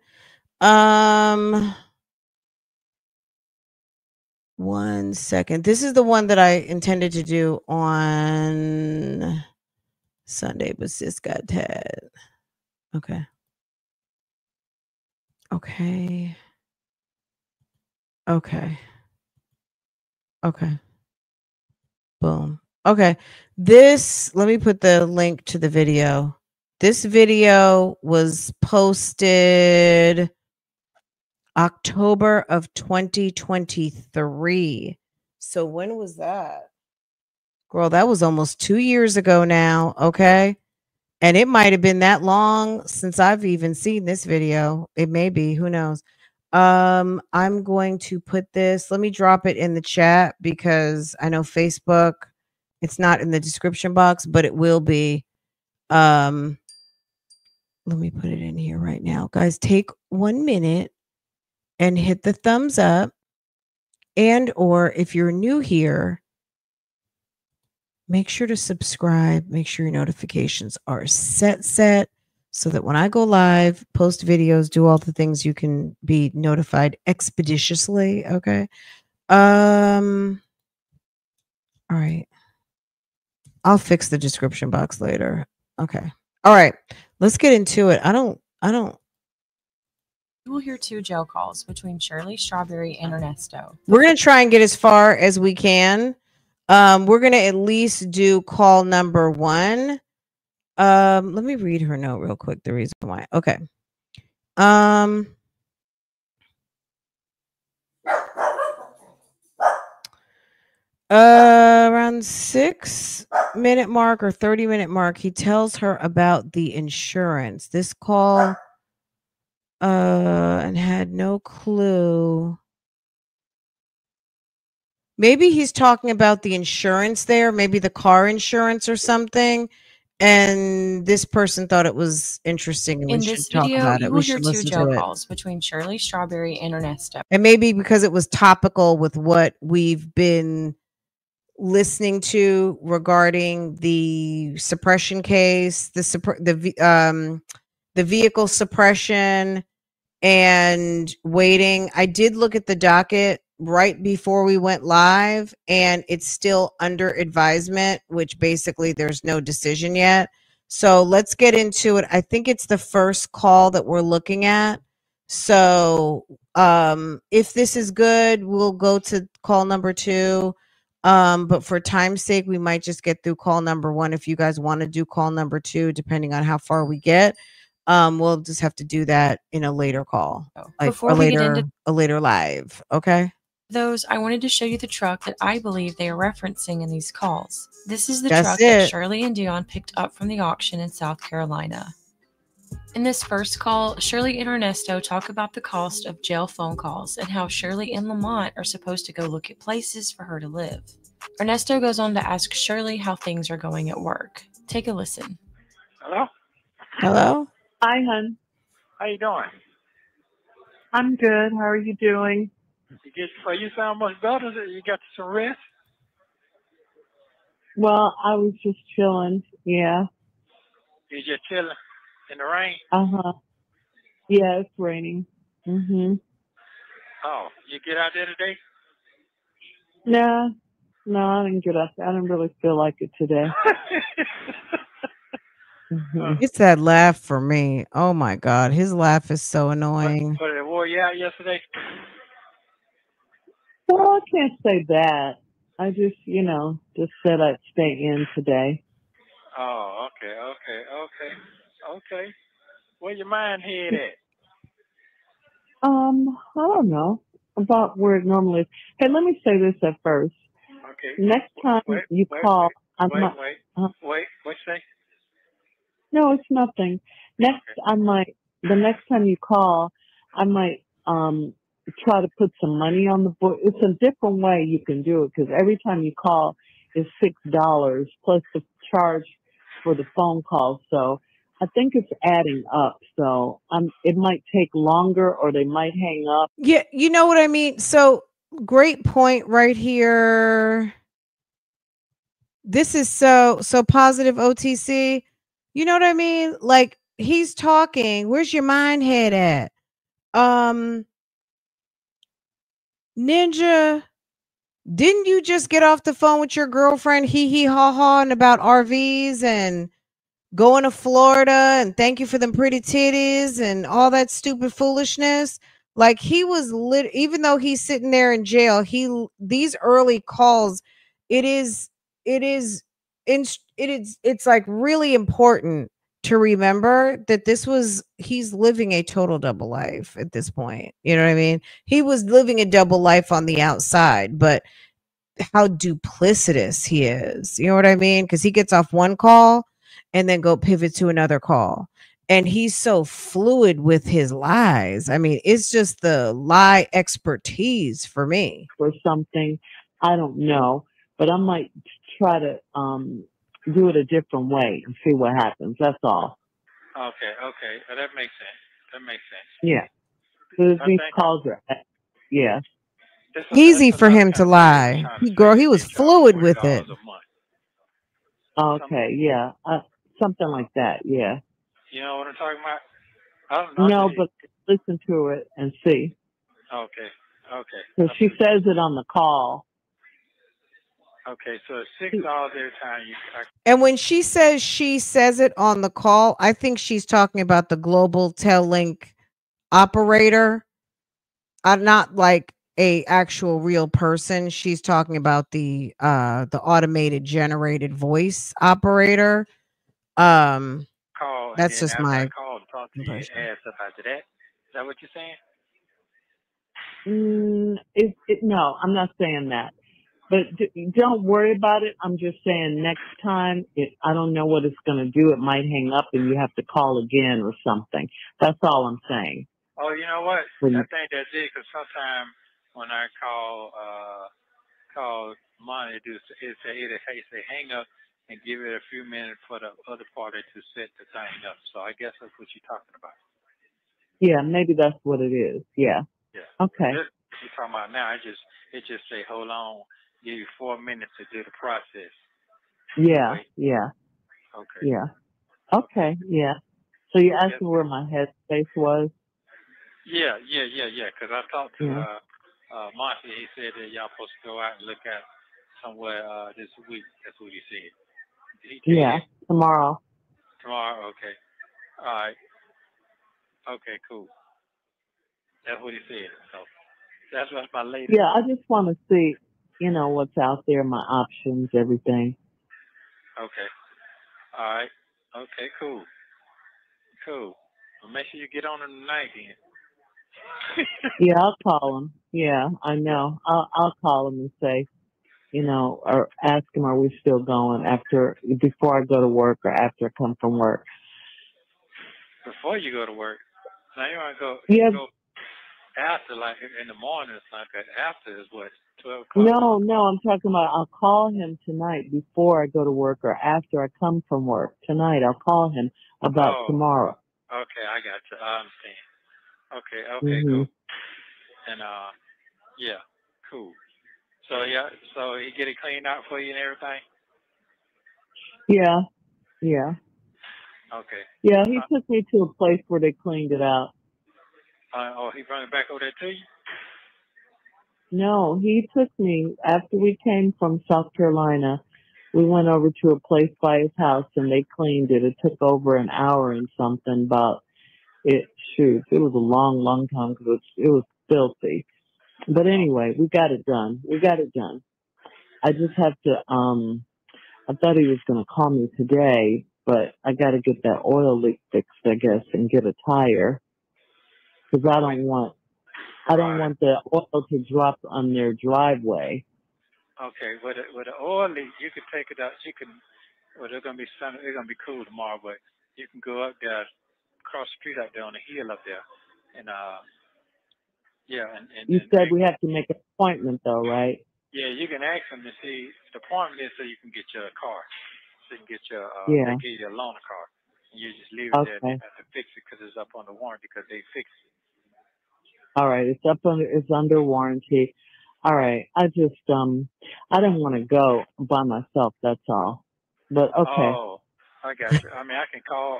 1 second. This is the one that I intended to do on Sunday, but sis got tagged. Okay. Okay. Okay. Okay. Boom. Okay. This, let me put the link to the video. This video was posted October of 2023. So when was that? Girl, that was almost 2 years ago now, okay? And it might have been that long since I've even seen this video. It may be, who knows. I'm going to put this, let me drop it in the chat because I know Facebook, it's not in the description box, but it will be. Let me put it in here right now. Guys, take 1 minute and hit the thumbs up. And or if you're new here, make sure to subscribe. Make sure your notifications are set so that when I go live, post videos, do all the things, you can be notified expeditiously. Okay. All right. I'll fix the description box later. Okay. All right. Let's get into it. I don't. You will hear 2 jail calls between Shirley, Strawberry, and Ernesto. We're going to try and get as far as we can. We're going to at least do call number 1. Let me read her note real quick. The reason why. Okay. Around 6-minute mark or 30-minute mark, he tells her about the insurance. This call, and had no clue. Maybe he's talking about the insurance there, maybe the car insurance or something. And this person thought it was interesting and In we this should talk video, about you it. will We hear should 2 listen jail to it. calls between Shirley, Strawberry, and Ernesto. And maybe because it was topical with what we've been listening to regarding the suppression case, the vehicle suppression and waiting. I did look at the docket right before we went live and it's still under advisement, which basically there's no decision yet. So let's get into it. I think it's the first call that we're looking at. So if this is good, we'll go to call number 2. But for time's sake, we might just get through call number 1. If you guys want to do call number 2, depending on how far we get, we'll just have to do that in a later call, like Before we get into a later live. Okay. those, I wanted to show you the truck that I believe they are referencing in these calls. This is the That's truck that it. Shirley and Dion picked up from the auction in South Carolina. In this first call, Shirley and Ernesto talk about the cost of jail phone calls and how Shirley and Lamont are supposed to go look at places for her to live. Ernesto goes on to ask Shirley how things are going at work. Take a listen. Hello? Hello. Hi, hon. How you doing? I'm good. How are you doing? You sound much better. You got some rest? Well, I was just chilling. Yeah. You just chilling in the rain? Uh-huh. Yeah, it's raining. Mm-hmm. Oh, you get out there today? Nah, No, I didn't get up. I didn't really feel like it today. It's that laugh for me. Oh my God. His laugh is so annoying. But it wore you out yesterday? Well, I can't say that. I just, just said I'd stay in today. Oh, okay. Where your mind head at? I don't know about where it normally is. Hey, let me say this at first. Okay. Next time you call, I'm not. Wait. What you say? No, it's nothing. Next, the next time you call, I might try to put some money on the board. It's a different way you can do it because every time you call is $6 plus the charge for the phone call. So I think it's adding up. So it might take longer or they might hang up. Yeah, you know what I mean? So great point right here. This is so positive, OTC. You know what I mean? Like he's talking. Where's your mind head at? Ninja, didn't you just get off the phone with your girlfriend hee hee ha ha and about RVs and going to Florida and thank you for them pretty titties and all that stupid foolishness? Like he was even though he's sitting there in jail, these early calls, it is it's like really important to remember that he's living a total double life at this point. You know what I mean? He was living a double life on the outside, but how duplicitous he is. You know what I mean? Because he gets off one call and then go pivot to another call. And he's so fluid with his lies. I mean, it's just the lie expertise for me. Or something. I don't know. But I might try to do it a different way and see what happens. That's all. Okay. That makes sense. Yeah. These calls are, yeah. Easy for him to lie. He was fluid with it. Okay, yeah. Something like that, yeah. You know what I'm talking about? No, but listen to it and see. Okay. So she says it on the call. Okay, so it's $6 every time you. And when she says it on the call, I think she's talking about the global Tellink operator, not like a actual real person. She's talking about the automated generated voice operator. Call. That's just my call and talk to you ass up after that. Is that what you're saying? No, I'm not saying that. But don't worry about it. I'm just saying next time, I don't know what it's going to do. It might hang up and you have to call again or something. That's all I'm saying. Oh, you know what? I think that's it because sometimes when I call money, it'll say hang up and give it a few minutes for the other party to set the thing up. So I guess that's what you're talking about. Yeah, maybe that's what it is. Yeah. Yeah. Okay. You're talking about now. It just say hold on, give you 4 minutes to do the process. Yeah. Yeah. Okay. Yeah. Okay. Yeah. So you asked me where my headspace was. Yeah. Because I talked to Monty. He said that y'all supposed to go out and look at somewhere this week. That's what he said. Did he tell you? Tomorrow. Tomorrow. Okay. All right. Okay. Cool. That's what he said. So that's what's my latest. Yeah, I just want to see, what's out there, my options, everything. Okay. All right. Okay. Cool. Well, make sure you get on him tonight, then. Yeah, I'll call him. Yeah, I know. I'll call him and say, or ask him, are we still going before I go to work or after I come from work? Before you go to work. Now you want to go. Yeah. Go after, like in the morning or something. After is what? 12 o'clock? No, I'm talking about I'll call him tonight before I go to work or after I come from work. Tonight I'll call him about tomorrow. Okay, I got you. I understand. Okay, cool. And yeah, cool. So he get it cleaned out for you and everything? Yeah. Okay. Yeah, he took me to a place where they cleaned it out. He brought it back over there to you? No, he took me after we came from South Carolina. We went over to a place by his house and they cleaned it. It took over an hour and something, but it it was a long time because it was filthy. But anyway, we got it done. We got it done. I just have to. I thought he was going to call me today, but I got to get that oil leak fixed, I guess, and get a tire because I don't want the oil to drop on their driveway. Okay, with the oil leak, you could take it out. You can. Well, it's gonna be sunny. It's gonna be cool tomorrow, but you can go up there, across the street out there on the hill up there, and yeah, and You said we have to make an appointment, though, right? yeah, you can ask them to see the appointment is so you can get your car, so you can get your Yeah. they give you a loaner car, and you just leave it there. Okay. They have to fix it because it's up on the warranty because they fix it. All right. It's under warranty. All right. I just I didn't want to go by myself. That's all. But okay. Oh, I got you. I mean, I can call.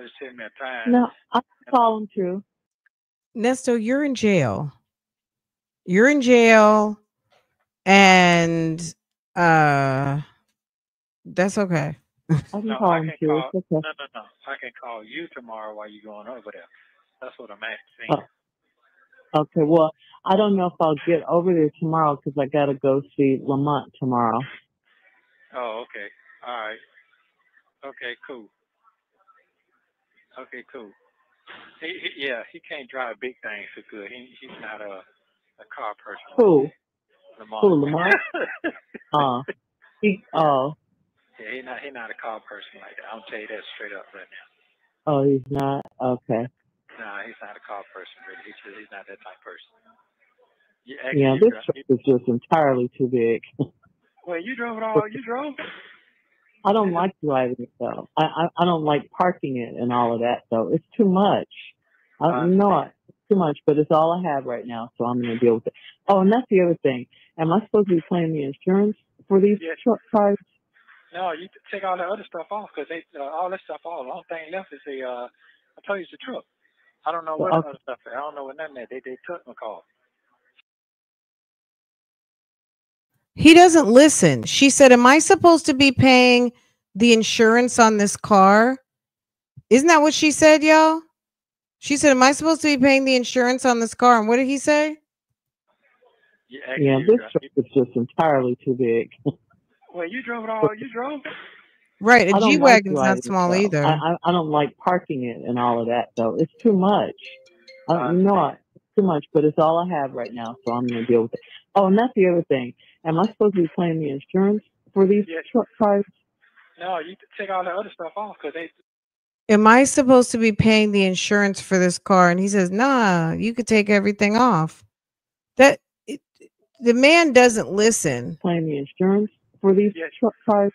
Just send me a time. No, I can call him too. Nesto, you're in jail. You're in jail, and that's okay. I can call him too. It's okay. No. I can call you tomorrow while you're going over there. That's what I'm asking. Okay. Well, I don't know if I'll get over there tomorrow because I got to go see Lamont tomorrow. Oh, okay. All right. Okay, cool. He can't drive big things so good. He's not a car person. Who? Lamont. Who, Lamont? Yeah, he's not a car person like that. I'll tell you that straight up right now. Oh, he's not? Okay. No, he's not a car person, really. He's not that type of person. This truck is just entirely too big. Well, you drove it all. You drove? I don't like driving it, though. I don't like parking it and all of that, though. It's too much. It's too much, but it's all I have right now, so I'm going to deal with it. Oh, and that's the other thing. Am I supposed to be paying the insurance for these truck cars? No, you take all the other stuff off because all that stuff off. The only thing left is I told you it's the truck. I don't know what the other stuff is. I don't know what nothing is. They took my car. He doesn't listen. She said, am I supposed to be paying the insurance on this car? Isn't that what she said, y'all? She said, am I supposed to be paying the insurance on this car? And what did he say? Yeah, this truck is just entirely too big. Well, you drove it all. You drove? Right. A G-Wagon's not small either. I don't like parking it and all of that, though. It's too much. It's too much, but it's all I have right now, so I'm going to deal with it. Oh, and that's the other thing. Am I supposed to be paying the insurance for these truck cars? No, you take all the other stuff off because they. Am I supposed to be paying the insurance for this car? And he says, nah, you could take everything off. The man doesn't listen. Paying the insurance for these truck cars?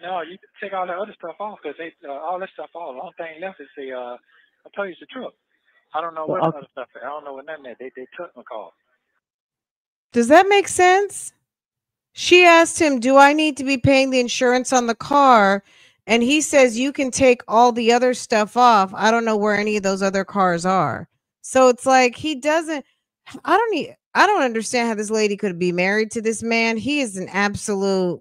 No, you take all the other stuff off because they all that stuff off. The only thing left is I told you it's the truck. I don't know what other stuff is. I don't know what nothing is. They took my car. Does that make sense? She asked him, do I need to be paying the insurance on the car? And he says, you can take all the other stuff off. I don't know where any of those other cars are. So it's like he doesn't. I don't understand how this lady could be married to this man. He is an absolute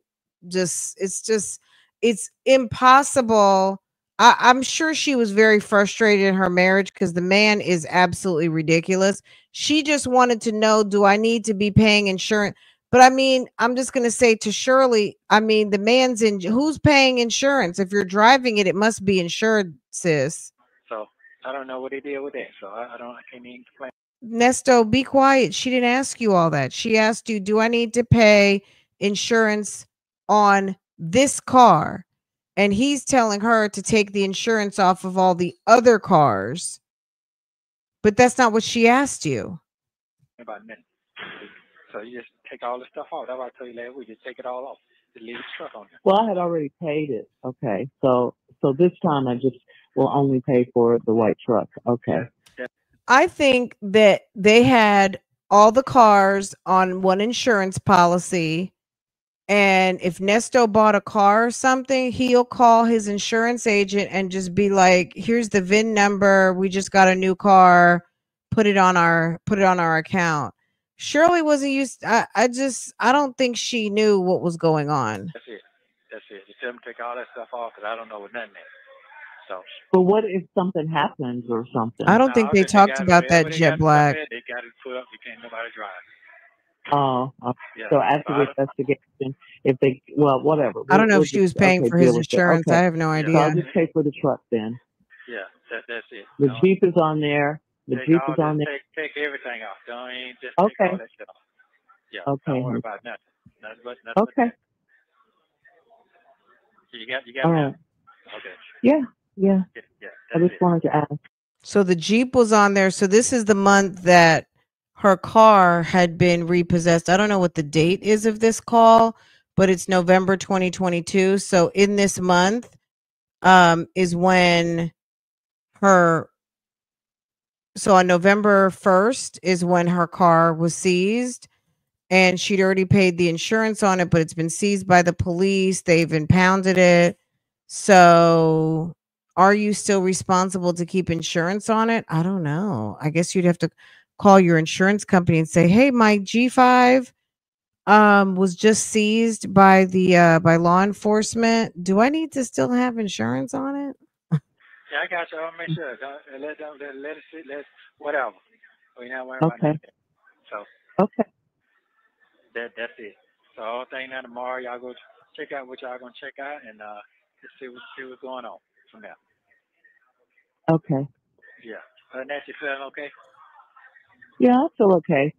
it's impossible. I'm sure she was very frustrated in her marriage because the man is absolutely ridiculous. She just wanted to know, do I need to be paying insurance? But I mean, I'm just going to say to Shirley, I mean, the man's who's paying insurance? If you're driving it, it must be insured, sis. So I don't know what they did with that. So I can't even explain. Nesto, be quiet. She didn't ask you all that. She asked you, do I need to pay insurance on this car? And he's telling her to take the insurance off of all the other cars. But that's not what she asked you. About a minute. So you just take all the stuff off. That's what I told you last week. Just take it all off. Just leave the truck on there. Well, I had already paid it. Okay. So this time I just will only pay for the white truck. Okay. Yeah. I think that they had all the cars on one insurance policy. And if Nesto bought a car or something, he'll call his insurance agent and just be like, here's the VIN number. We just got a new car. Put it on our account. Shirley wasn't used. I don't think she knew what was going on. That's it. That's it. Just tell them to take all that stuff off because I don't know what nothing is. So. But what if something happens or something? I don't think they talked about that Jet Black. They got it put up. You can't nobody drive. Oh, Yeah. so after the investigation, if they, well, whatever. I don't know if she was paying for his insurance. Okay. I have no idea. So I'll just pay for the truck then. Yeah, that's it. The Jeep is on there. The Jeep is on there. Take everything off. Don't even just okay. take all that shit off. Yeah. Okay. Don't worry about nothing. Nothing okay. You got all that? right. Okay. Yeah. I just it. wanted to ask. So the Jeep was on there. So this is the month that her car had been repossessed. I don't know what the date is of this call, but it's November 2022. So in this month is when so on November 1st is when her car was seized, and she'd already paid the insurance on it, but it's been seized by the police. They've impounded it. So are you still responsible to keep insurance on it? I don't know. I guess you'd have to call your insurance company and say, hey, my G5 was just seized by the by law enforcement. Do I need to still have insurance on it? Yeah, I got you. I'll make sure. Let it sit. Whatever. We're not worrying about that. So. Okay. That's it. So all thing now tomorrow, y'all go check out what y'all gonna check out and just see what's going on from there. Okay. Yeah. Other than that, you feeling okay? Yeah, I feel okay.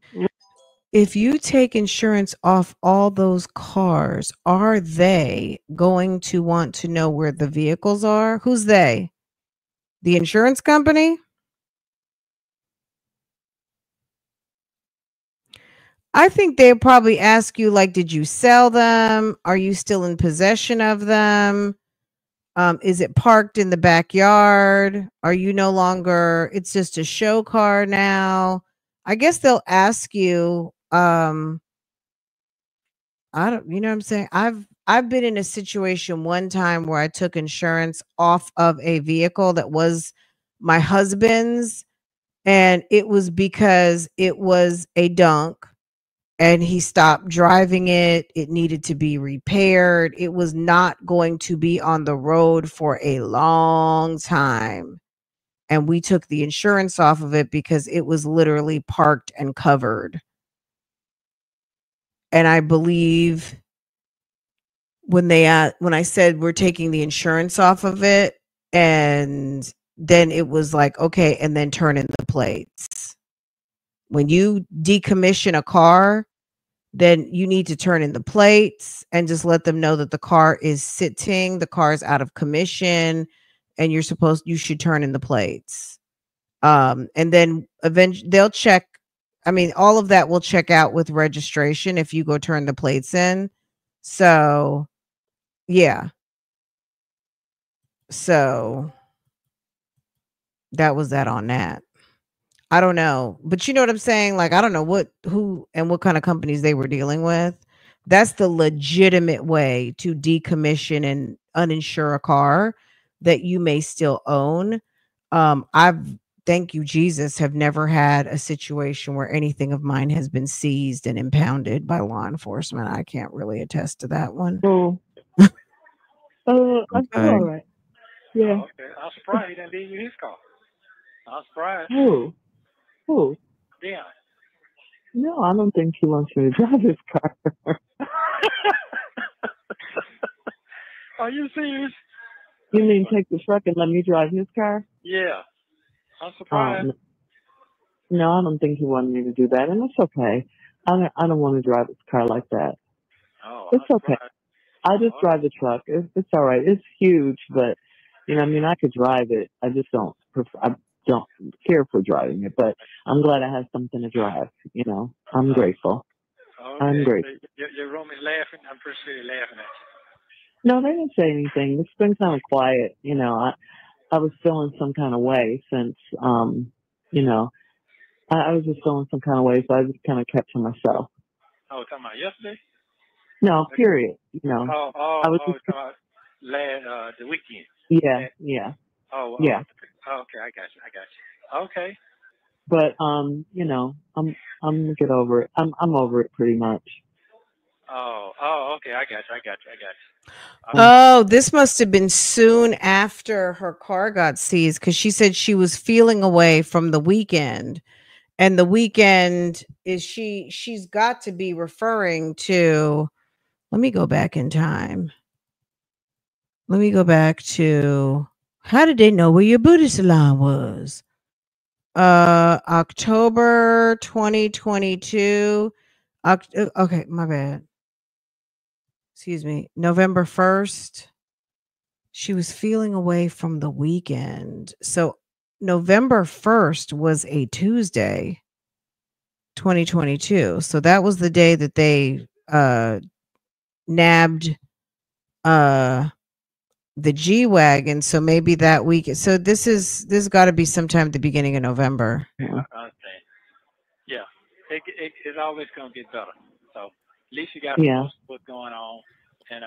If you take insurance off all those cars, are they going to want to know where the vehicles are? Who's they? The insurance company? I think they'll probably ask you, like, did you sell them? Are you still in possession of them? Is it parked in the backyard? Are you no longer, it's just a show car now? I guess they'll ask you, I don't, you know what I'm saying? I've been in a situation one time where I took insurance off of a vehicle that was my husband's, and it was because it was a dunk and he stopped driving it. It needed to be repaired. It was not going to be on the road for a long time. And we took the insurance off of it because it was literally parked and covered. And I believe when I said we're taking the insurance off of it, and then it was like, okay, and then turn in the plates. When you decommission a car, then you need to turn in the plates and just let them know that the car is sitting, the car is out of commission, and you should turn in the plates. And then eventually they'll check. I mean, all of that will check out with registration if you go turn the plates in. So, yeah. So that was that on that. I don't know, but you know what I'm saying? Like, I don't know who and what kind of companies they were dealing with. That's the legitimate way to decommission and uninsure a car that you may still own. Thank you, Jesus, have never had a situation where anything of mine has been seized and impounded by law enforcement. I can't really attest to that one. Oh, I feel all right. Yeah. Oh, okay. I'm surprised he didn't leave you his car. I'm surprised. Who? Yeah. No, I don't think he wants me to drive his car. Are you serious? You mean take the truck and let me drive his car? Yeah. I'm surprised. No, I don't think he wanted me to do that, and it's okay. I don't want to drive his car like that. Oh, it's okay. I just drive the truck. It's all right. It's huge, but I mean, I could drive it. I just don't I don't care for driving it, but I'm glad I have something to drive. I'm grateful. Okay. I'm grateful. Your room is laughing. I'm pretty sure they're laughing at you. No, they didn't say anything. It's been kind of quiet. I was feeling some kind of way since, I was just feeling some kind of way, so I just kind of kept to myself. Oh, talking about yesterday? No, period. I was talking about the weekend. Yeah. Oh, yeah. Okay, I got you. Okay. But you know, I'm gonna get over it. I'm over it pretty much. Oh, okay. I got you. Oh, this must have been soon after her car got seized because she said she was feeling away from the weekend. And the weekend is she's got to be referring to, let me go back in time. Let me go back to, how did they know where your booty salon was? October 2022. Okay, my bad. Excuse me. November 1st. She was feeling away from the weekend. So November 1st was a Tuesday, 2022. So that was the day that they nabbed the G Wagon. So maybe that week. So this got to be sometime at the beginning of November. I understand. Yeah, it's always gonna get better. So at least you got some what's going on, and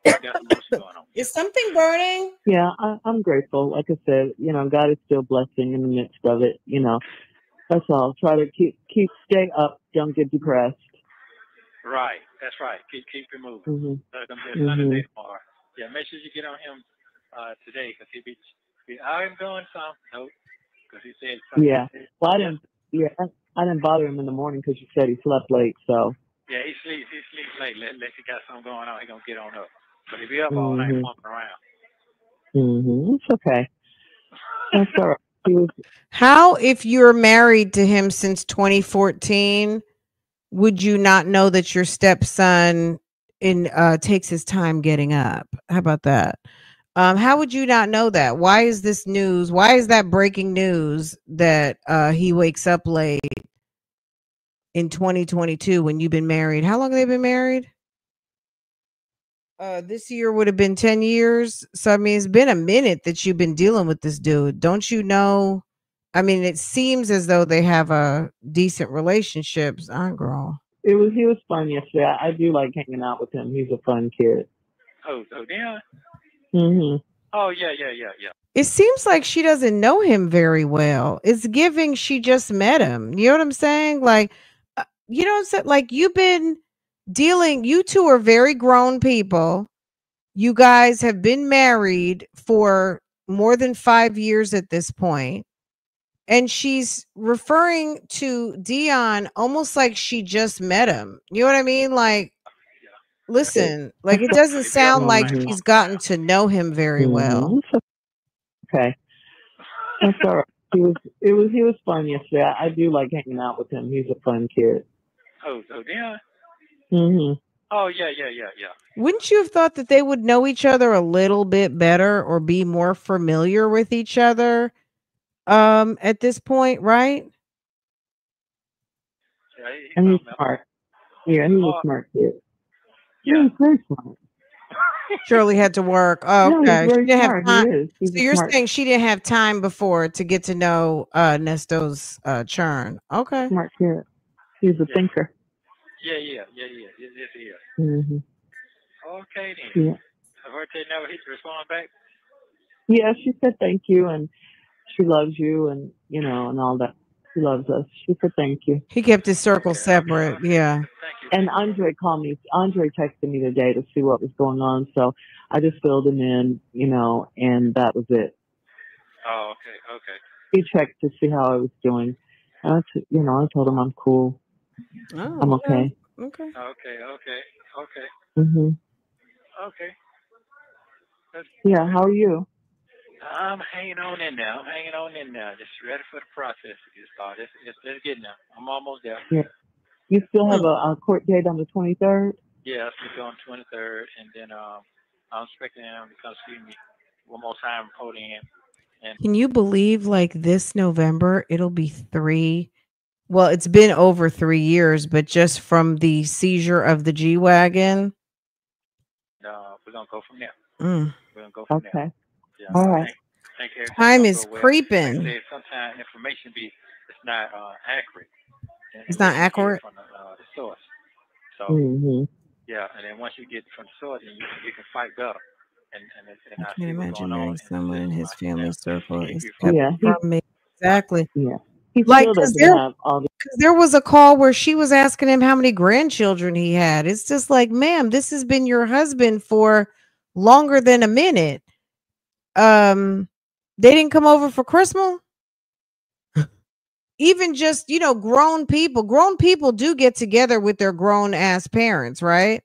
you got some motion going on. Is something burning? Yeah, I'm grateful. Like I said, you know, God is still blessing in the midst of it. You know, that's all. Try to stay up. Don't get depressed. Right, that's right. Keep it moving. Mm-hmm. So it's gonna be a sunny day tomorrow. Yeah, make sure you get on him today because he be I'm doing some. Nope, because he said something. Yeah. Well, I didn't bother him in the morning because you said he slept late. So. Yeah, he sleeps late. Unless he got something going on, he gonna get on up. But he be up all night walking around. It's okay. That's all right. How, if you're married to him since 2014, would you not know that your stepson takes his time getting up? How about that? How would you not know that? Why is this news? Why is that breaking news that he wakes up late in 2022 when you've been married? How long have they been married? This year would have been 10 years. So, I mean, it's been a minute that you've been dealing with this dude. Don't you know? I mean, it seems as though they have a decent relationship. Girl. He was fun yesterday. I do like hanging out with him. He's a fun kid. Oh, yeah. Mm-hmm. Oh, yeah. It seems like she doesn't know him very well. It's giving she just met him. You know what I'm saying? Like, you know what I'm saying? Like, you've been you two are very grown people. You guys have been married for more than 5 years at this point. And she's referring to Dion almost like she just met him. You know what I mean? Like, listen, like it doesn't sound like she's gotten to know him very well. Okay. That's all right. He was fun yesterday. I do like hanging out with him. He's a fun kid. Oh, yeah. Mm-hmm. Oh, yeah. Wouldn't you have thought that they would know each other a little bit better or be more familiar with each other at this point, right? Yeah, and he's smart. Yeah, he's a smart kid. Yeah, he's very smart. Shirley had to work. Oh, no, okay. he's very She didn't smart. have time. He is. He's So you're smart. saying she didn't have time before to get to know Nesto's churn. Okay. Smart kid. He's a thinker. Yeah. Yes, he is. Mm-hmm. Okay, then. Yeah. Have her never hit to respond back? Yeah, she said thank you and she loves you and, you know, and all that. She loves us. She said thank you. He kept his circle separate. Yeah. And Andre called me. Andre texted me today to see what was going on. So I just filled him in, you know, and that was it. Oh, okay. He checked to see how I was doing. And I told him I'm cool. Oh, I'm okay. Okay. Mm-hmm. Okay. Yeah, how are you? I'm hanging on in there. Just ready for the process to get started. It's getting there. I'm almost there. Yeah. You still have a court date on the 23rd? Yeah, it's on the 23rd, and then I'm expecting him to come see me one more time, podium. And can you believe like this November it'll be 3? Well, it's been over 3 years, but just from the seizure of the G Wagon. We're gonna go from there. Mm. We're gonna go from there. Okay. Yeah. All right. Think time is creeping. Like I said, sometimes information it's not accurate. It's not accurate from the source. So yeah, and then once you get from the source, you can fight better. And I can't imagine marrying someone in his family circle is yeah, from me. Exactly. Yeah. He Like, still because doesn't have all the there was a call where she was asking him how many grandchildren he had. It's just like, ma'am, this has been your husband for longer than a minute. They didn't come over for Christmas. Even just, grown people do get together with their grown ass parents, right?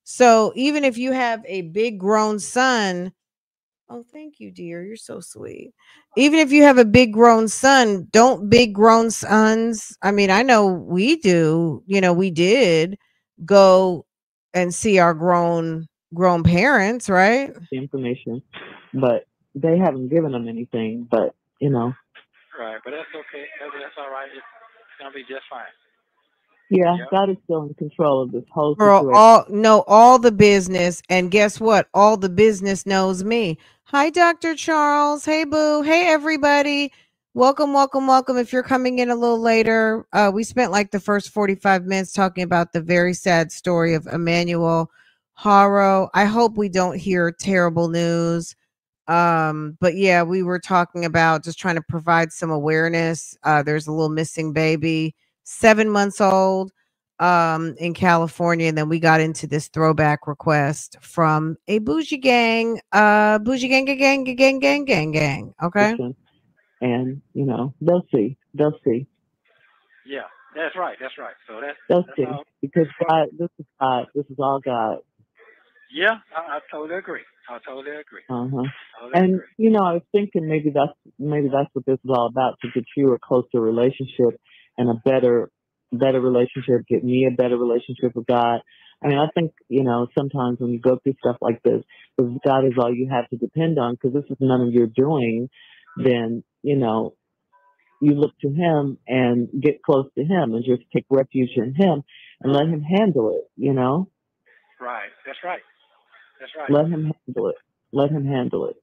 So even if you have a big grown son, oh, thank you, dear. You're so sweet. Even if you have a big grown son, don't big grown sons. I mean, I know we do, we did go and see our grown parents, right? information, but they haven't given him anything. But Right, but that's okay. That's all right. It's gonna be just fine. yeah, Yep. God is still in control of this whole Girl, situation. all the business, and guess what? All the business knows me. Hi, Dr. Charles. Hey, boo. Hey, everybody. Welcome, welcome, welcome. If you're coming in a little later, we spent like the first 45 minutes talking about the very sad story of Emmanuel Haro. I hope we don't hear terrible news. But yeah, we were talking about just trying to provide some awareness. There's a little missing baby, 7 months old, in California, and then we got into this throwback request from a bougie gang, gang. Okay. And they'll see. Yeah, that's right. So They'll that's see all. because God, this is God. This is all God. Yeah, I totally agree. Uh-huh. Totally And agree. I was thinking maybe that's what this is all about, to get you a closer relationship and a better relationship, get me a better relationship with God. I mean, I think, sometimes when you go through stuff like this, because God is all you have to depend on, because this is none of your doing, then, you look to him and get close to him and just take refuge in him and let him handle it, Right. That's right. Let him handle it. Let him handle it.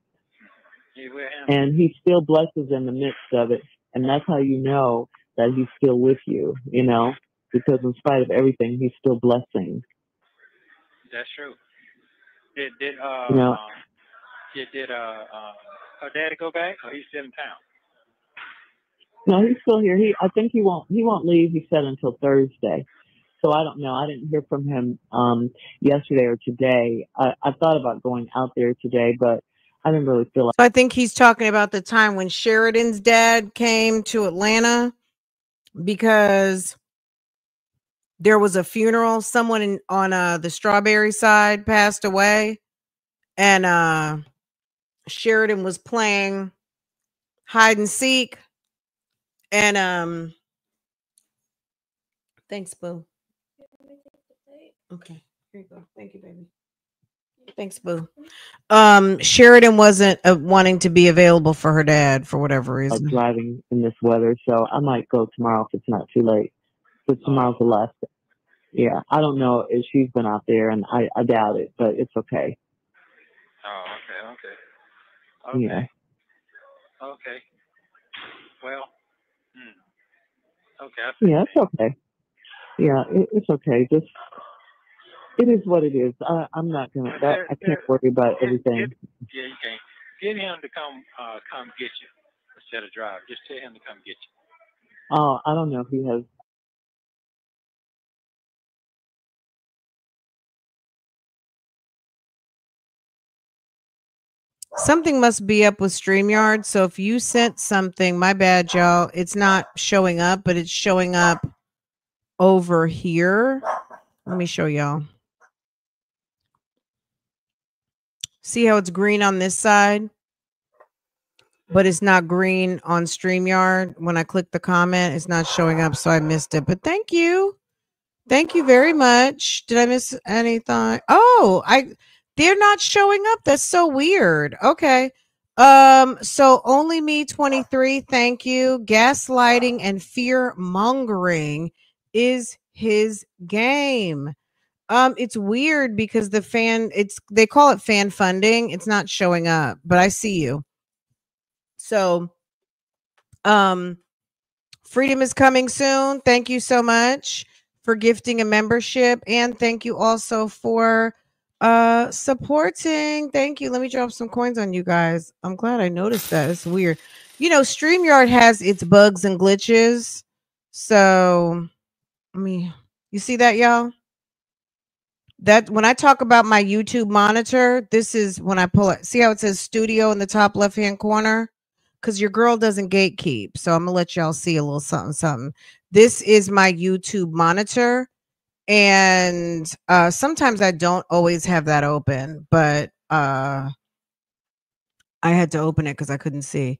He will handle it. And he still blesses in the midst of it. And that's how you know that he's still with you, because in spite of everything, he's still blessing. That's true. Did her daddy go back, or he's still in town? No, he's still here. I think he won't leave, he said, until Thursday. So I don't know. I didn't hear from him yesterday or today. I thought about going out there today, but I didn't really feel like. So I think he's talking about the time when Sheridan's dad came to Atlanta because there was a funeral. Someone on the Strawberry side passed away, and Sheridan was playing hide and seek, and thanks, boo. Okay, here you go. Thank you, baby. Thanks, boo. Sheridan wasn't wanting to be available for her dad for whatever reason. Driving in this weather, so I might go tomorrow if it's not too late. But tomorrow's the last day. Yeah, I don't know if she's been out there, and I doubt it, but it's okay. Oh, okay. Yeah. Okay. Well. Okay. Yeah, it's okay. Yeah, it's okay. Just it is what it is. I'm not gonna. I can't worry about everything. Yeah, you can't. Get him to come get you instead of drive. Just tell him to come get you. Oh, I don't know if he has. Something must be up with StreamYard. So if you sent something, my bad, y'all. It's not showing up, but it's showing up over here. Let me show y'all. See how it's green on this side, but it's not green on StreamYard. When I click the comment, it's not showing up, so I missed it. But thank you. Thank you very much. Did I miss anything? Oh, they're not showing up. That's so weird. Okay. So only me 23. Thank you. Gaslighting and fear mongering is his game. It's weird because they call it fan funding. It's not showing up, but I see you. So, freedom is coming soon. Thank you so much for gifting a membership, and thank you also for Supporting. Thank you. Let me drop some coins on you guys. I'm glad I noticed that. It's weird. You know, StreamYard has its bugs and glitches. So, you see that, y'all? That when I talk about my YouTube monitor, this is when I pull it. See how it says studio in the top left hand corner? Because your girl doesn't gatekeep. So I'm gonna let y'all see a little something, something. This is my YouTube monitor. And sometimes I don't always have that open, but I had to open it because I couldn't see.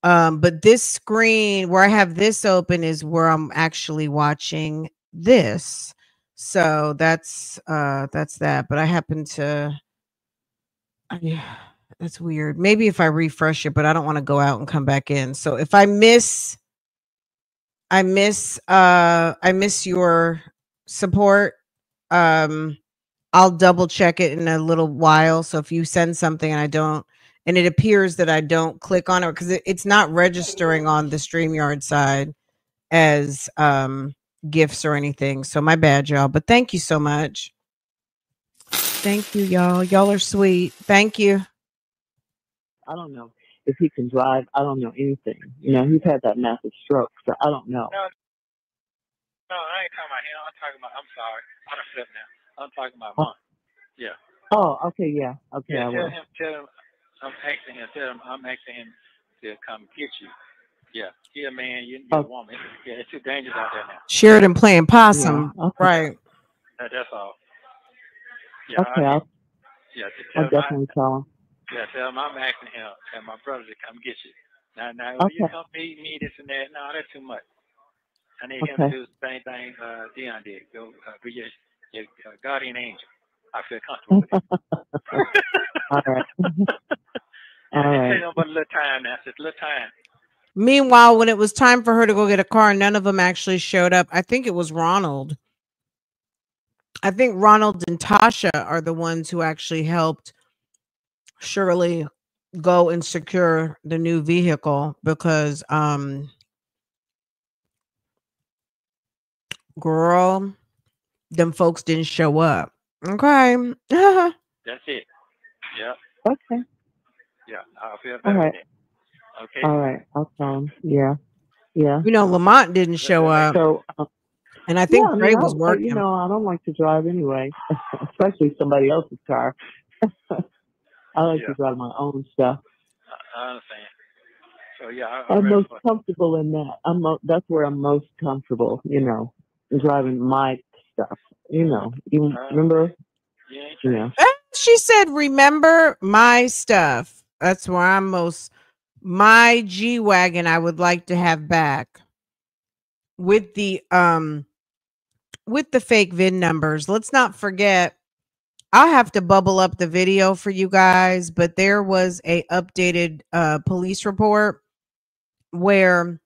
But this screen where I have this open is where I'm actually watching this. So that's that. But I happen to that's weird. Maybe if I refresh it, but I don't want to go out and come back in. So if I miss your support, I'll double check it in a little while. So if you send something and I don't, and it appears that I don't click on it because it's not registering on the StreamYard side as gifts or anything. So my bad, y'all. But thank you so much. Thank you, y'all. Y'all are sweet. Thank you. I don't know if he can drive. I don't know anything. You know, he's had that massive stroke, so I don't know. No, I ain't talking about him. I'm talking about. I'm sorry. I done flipped now. I'm talking about Mom. Yeah. Oh, okay, yeah. Okay, Yeah, I will. tell him, I'm asking him, I'm asking him to come get you. Yeah. Yeah, man, you're a woman. Yeah, it's too dangerous out there now. Sheridan playing possum. Yeah, okay. Right. That's all. Yeah, okay, I'll definitely tell him. Yeah, tell him I'm asking him and my brother to come get you. Now, Okay. you come meet me, this and that. No, that's too much. I need him to do the same thing Dion did. Go be your guardian angel. I feel comfortable with it. All right. All right. But a little time now. Just a little time. Meanwhile, when it was time for her to go get a car, none of them actually showed up. I think it was Ronald. I think Ronald and Tasha are the ones who actually helped Shirley go and secure the new vehicle because girl, them folks didn't show up. Okay. That's it. Yep. Okay. Yeah, I feel better. All right. Okay. All right. I'll tell him. Yeah. Yeah. You know, Lamont didn't show up. So, and I think Trey I was working. You know, I don't like to drive anyway, especially somebody else's car. I like to drive my own stuff. I understand. So yeah, I'm most comfortable in that. That's where I'm most comfortable. You know, driving my stuff. You know, even remember? Yeah. She said, "Remember my stuff." That's where I'm most. My G-Wagon, I would like to have back with the fake VIN numbers. Let's not forget. I'll have to bubble up the video for you guys, but there was a updated police report where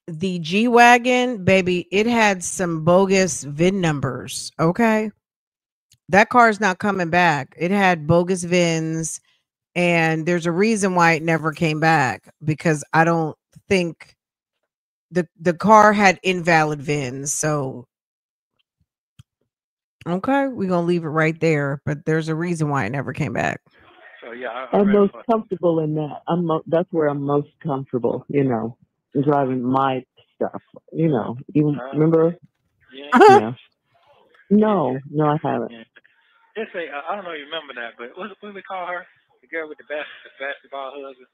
the G-Wagon, baby, it had some bogus VIN numbers. Okay. That car is not coming back. It had bogus VINs, and there's a reason why it never came back because I don't think the car had invalid VINs. So okay, we're gonna leave it right there. But there's a reason why it never came back. So yeah, I'm most comfortable in that. That's where I'm most comfortable. You know, driving my stuff. You know, even remember? Yeah. No, I haven't. Just say I don't know if you remember that, but what we call her? The girl with the basketball husband.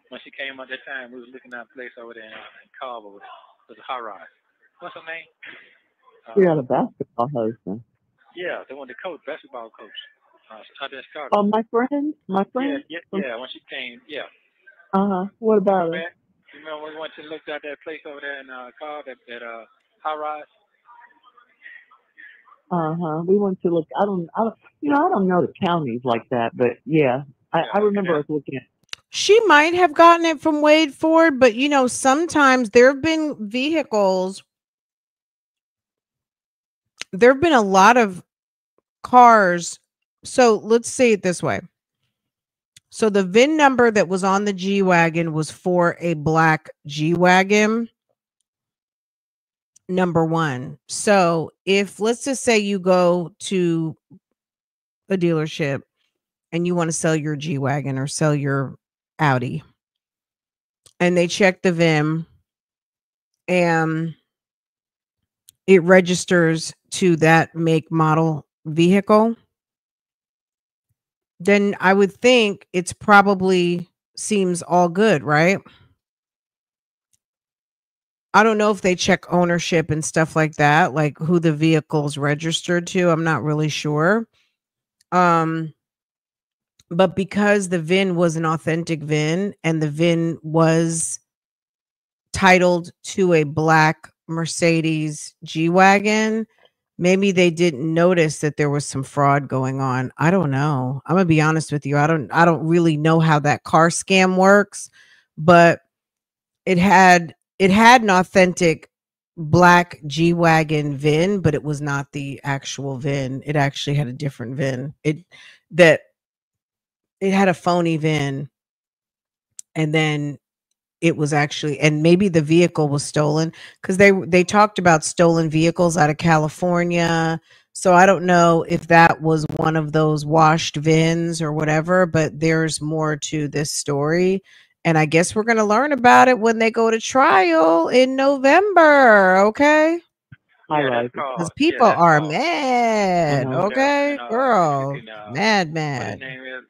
When she came out that time, we was looking at a place over there in Carver. It was a high rise. What's her name? You got a basketball husband. Yeah, the one, the coach, basketball coach. Oh, my friend. Yeah, when she came, yeah. What about her? You remember when we went to look at that place over there in Carver, that high rise? We went to look. I don't know the counties like that, but yeah, I remember us looking at. She might have gotten it from Wade Ford, but you know, sometimes there have been vehicles. There have been a lot of cars. So let's say it this way. So the VIN number that was on the G-Wagon was for a black G-Wagon. number one. So if, let's just say you go to a dealership and you want to sell your G-Wagon or sell your Audi, and they check the VIN and it registers to that make, model, vehicle, then I would think it's probably seems all good, right? I don't know if they check ownership and stuff like that, like who the vehicle's registered to. I'm not really sure. But because the VIN was an authentic VIN and the VIN was titled to a black Mercedes G-Wagon, maybe they didn't notice that there was some fraud going on. I don't know. I'm gonna be honest with you. I don't really know how that car scam works, but it had an authentic black G-Wagon VIN, but it was not the actual VIN. It actually had a different VIN. It had a phony VIN, and then it was actually, and maybe the vehicle was stolen, because they talked about stolen vehicles out of California. So I don't know if that was one of those washed VINs or whatever, but there's more to this story. And I guess we're going to learn about it when they go to trial in November. Okay. I Yeah, like that's it. called. Because Yeah, people that's are called. mad. Uh-huh. Okay. And if Girl. you can, Mad, what his mad. name is,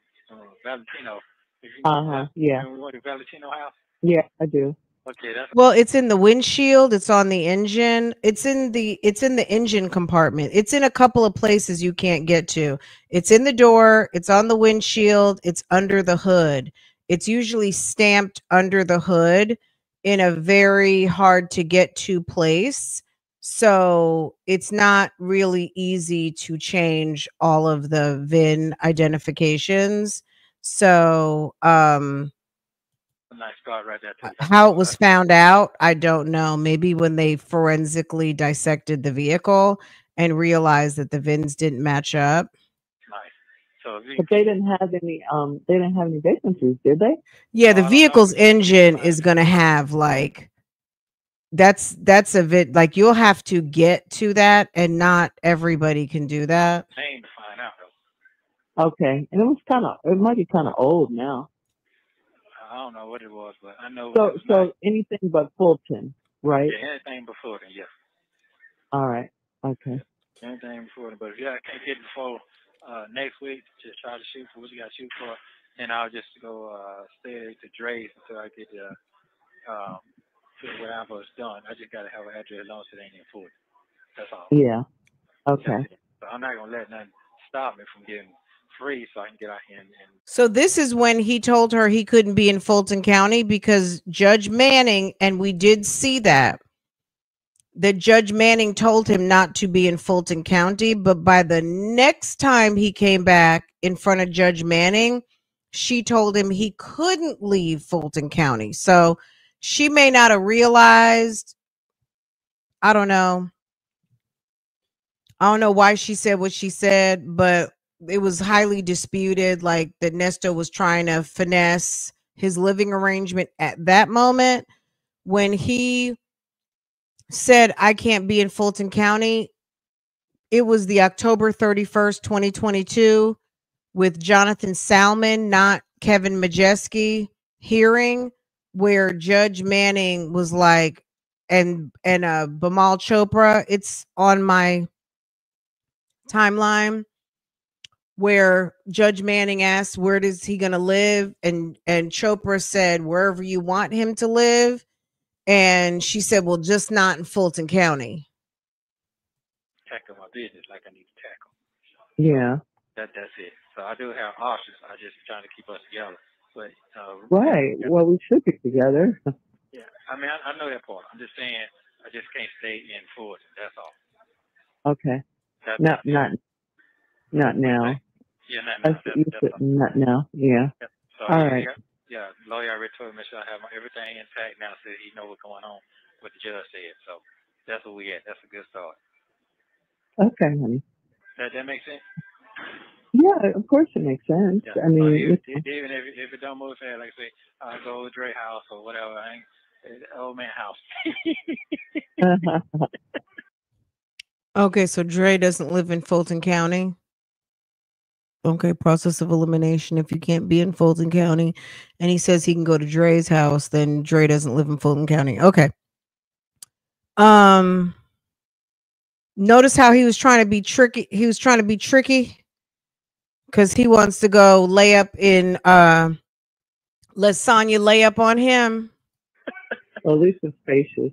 Valentino. If you Uh-huh. Yeah. remember what the Valentino house? Yeah, I do. Okay, that's Well, it's in the windshield, it's on the engine, it's in the engine compartment. It's in a couple of places you can't get to. It's in the door, it's on the windshield, it's under the hood. It's usually stamped under the hood in a very hard to get to place. So, it's not really easy to change all of the VIN identifications. So, a nice car right there too. That's how it cool. was found out, I don't know. Maybe when they forensically dissected the vehicle and realized that the VINs didn't match up. Nice. So if you, But they didn't have any vacancies, did they? Yeah, the I don't know, vehicle's but you can engine find is it. going to have like that's a bit like you'll have to get to that, and not everybody can do that. Name to find out though. Okay. And it might be kind of old now. I don't know what it was, but I know So it was nice. anything but Fulton, right? Yeah, anything before then, yes. All right. Okay. Anything before then. But if y'all can't get it before next week, just try to shoot for what you got to shoot for. And I'll just go stay to Dre's until I get to whatever is done. I just got to have an address as long as it ain't in Fulton. That's all. Yeah. Okay. So I'm not going to let nothing stop me from getting free so I can get out here and So this is when he told her he couldn't be in Fulton County, because Judge Manning, and we did see that Judge Manning told him not to be in Fulton County, but by the next time he came back in front of Judge Manning, she told him he couldn't leave Fulton County. So she may not have realized. I don't know. I don't know why she said what she said, but it was highly disputed, like that Nesto was trying to finesse his living arrangement at that moment. When he said, I can't be in Fulton County, it was the October 31st, 2022, with Jonathan Salmon, not Kevin Majeski, hearing, where Judge Manning was like, and Bimal Chopra, it's on my timeline, where Judge Manning asked, where is he going to live? And Chopra said, wherever you want him to live. And she said, well, just not in Fulton County. tackle my business like I need to tackle. Yeah. That's it. So I do have options. I just trying to keep us together. But Right. Well, we should be together. yeah, I mean I know that part. I'm just saying I just can't stay in Fulton. That's all. Okay. That's Not it. not now. Yeah, not now. Not now. Yeah. So All right. yeah, lawyer already told me I have everything intact now, so he know what's going on, what the judge said. So that's where we at. That's a good start. Okay, honey. That makes sense? Yeah, of course it makes sense. Yeah. I mean, even if it don't move fast, like I say, I'll go to Dre house or whatever. Old man house. Okay, so Dre doesn't live in Fulton County. Okay, process of elimination. If you can't be in Fulton County and he says he can go to Dre's house, then Dre doesn't live in Fulton County. Okay. Notice how he was trying to be tricky. He was trying to be tricky because he wants to go lay up in let Sonya lay up on him. Well, at least it's spacious.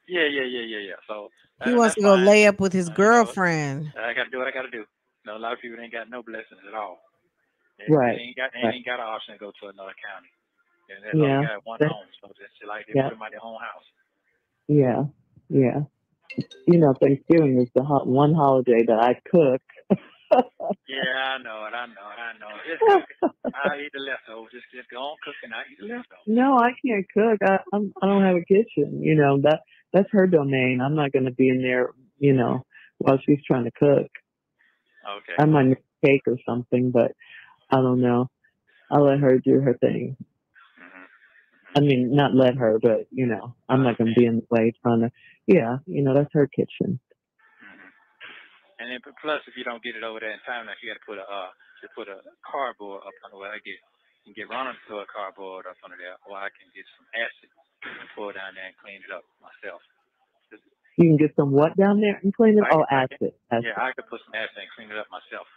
Yeah. So He wants that's to go fine. lay up with his You know, girlfriend. I got to do what I got to do. You know, a lot of people ain't got no blessings at all. They Right. ain't got an option to go to another county. And they Yeah. only got one home, so it's like they put them at their own house. Yeah. You know, Thanksgiving is the one holiday that I cook. Yeah, I know it. Just cook. I eat the leftovers. Just go on cooking. I eat the leftovers. No, I can't cook. I don't have a kitchen. You know, that's her domain. I'm not going to be in there, you know, while she's trying to cook. Okay. I might make a cake or something, but I don't know. I'll let her do her thing. I mean, not let her, but, you know, I'm not going to be in the way trying to, yeah, you know, that's her kitchen. And then plus, if you don't get it over there in time, you got to put a cardboard up under where I get. You can get Ronald to throw a cardboard up under there, or I can get some acid and pour it down there and clean it up myself. You can get some what down there and clean it? Acid. Yeah, I could put some acid and clean it up myself.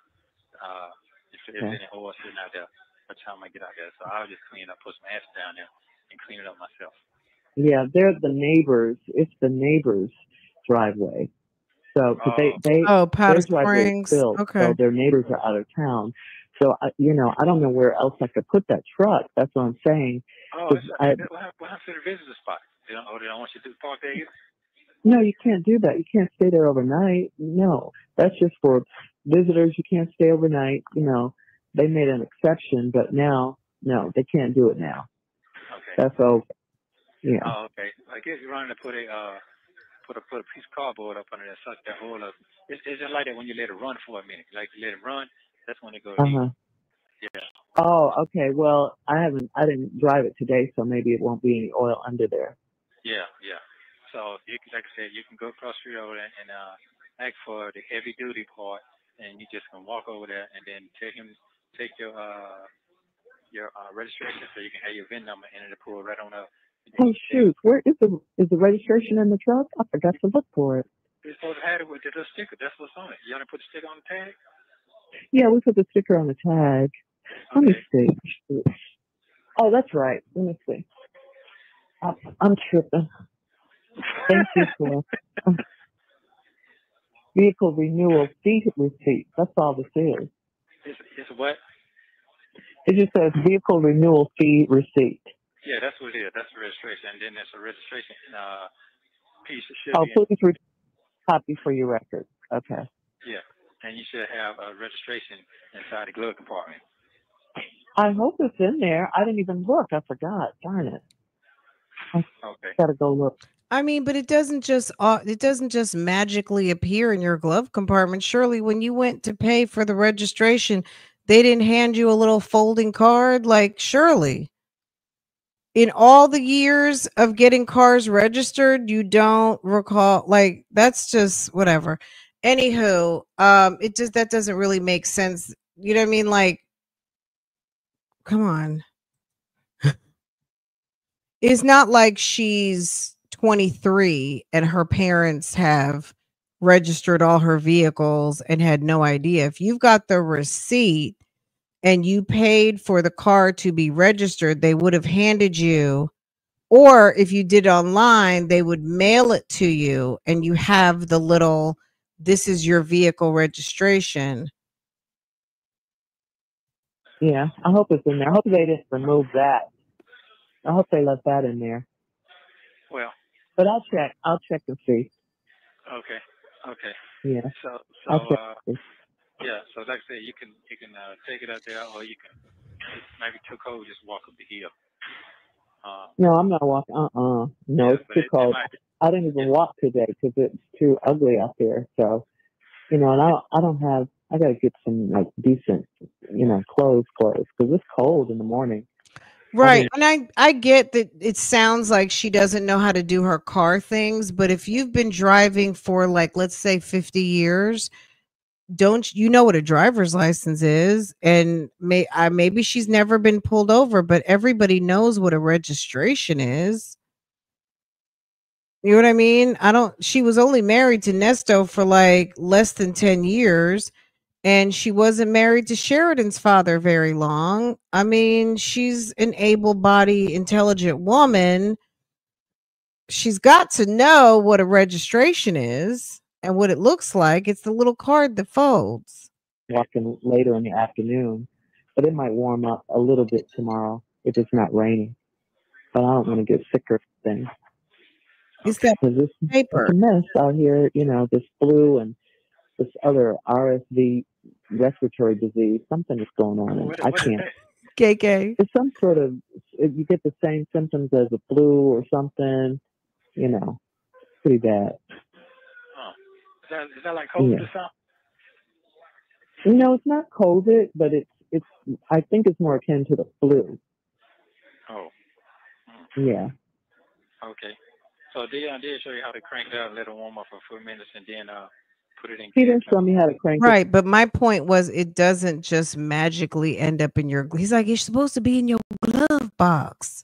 If there's any oil sitting out there, by the time I get out there. So I'll just clean up, put some acid down there, and clean it up myself. Yeah, they're the neighbors. It's the neighbors' driveway. So Powder their driveway is Springs. filled, Okay. so their neighbors are out of town. So you know, I don't know where else I could put that truck. That's what I'm saying. Oh, what happened to the visitor spot? They don't want you to park there either? No, you can't do that. You can't stay there overnight. No, that's just for visitors. You can't stay overnight. You know, they made an exception, but now, no, they can't do it now. Okay. That's over. Yeah. Oh, okay. I guess you're running to put a piece of cardboard up under there, suck that hole up. It's just like that when you let it run for a minute. Like you let it run, that's when it goes. Yeah. Oh, okay. Well, I didn't drive it today, so maybe it won't be any oil under there. Yeah. So you can, like I said, you can go across the street over there and ask for the heavy duty part, and you just can walk over there and then tell him take your registration so you can have your VIN number and it'll pull right on up. Oh shoot! Where is the registration in the truck? I forgot to look for it. You're supposed to have it with the little sticker. That's what's on it. You want to put the sticker on the tag? Yeah, we put the sticker on the tag. Let me see. Oh, that's right. Let me see. I'm tripping. Thank you for vehicle renewal fee receipt. That's all this is. It's what? It just says vehicle renewal fee receipt. Yeah, that's what it is. That's the registration. And then there's a registration piece that should be. Please copy for your record. Okay. Yeah, and you should have a registration inside the glove compartment. I hope it's in there. I didn't even look. I forgot. Darn it. Okay. Gotta go look. I mean, but it doesn't just magically appear in your glove compartment. Surely, when you went to pay for the registration, they didn't hand you a little folding card. Like, surely, in all the years of getting cars registered, you don't recall. Like, that's just whatever. Anywho, that doesn't really make sense. You know what I mean? Like, come on. It's not like she's 23 and her parents have registered all her vehicles and had no idea. If you've got the receipt and you paid for the car to be registered, they would have handed you, or if you did online, they would mail it to you and you have the little, this is your vehicle registration. Yeah, I hope it's in there. I hope they didn't remove that. I hope they left that in there. Well. But I'll check. I'll check and see. Okay. Yeah. So yeah. So like I said, you can take it out there, or you can maybe too cold, just walk up the hill. No, I'm not walking. No, yeah, it's too cold. I didn't even walk today because it's too ugly out there. So, you know, and I don't have. I gotta get some like decent, you know, clothes because it's cold in the morning. Right. And I get that it sounds like she doesn't know how to do her car things, but if you've been driving for like let's say 50 years, don't you know what a driver's license is? And maybe she's never been pulled over, but everybody knows what a registration is. You know what I mean? She was only married to Nesto for like less than 10 years. And she wasn't married to Sheridan's father very long. I mean, she's an able-bodied, intelligent woman. She's got to know what a registration is and what it looks like. It's the little card that folds. Walking later in the afternoon, but it might warm up a little bit tomorrow if it's not raining. But I don't want to get sick or things. It's that It's paper. a mess out here, this flu and this other RSV respiratory disease. Something is going on. And I can't. KK. It's some sort of, you get the same symptoms as a flu or something, pretty bad. Oh. Is that like COVID or something? It's not COVID, but it's. I think it's more akin to the flu. Oh. Yeah. Okay. So Dion did show you how to crank it up, let it warm up for 4 minutes, and then put it in. He didn't show me how to crank it. Right, but my point was it doesn't just magically end up in your. He's like, it's supposed to be in your glove box.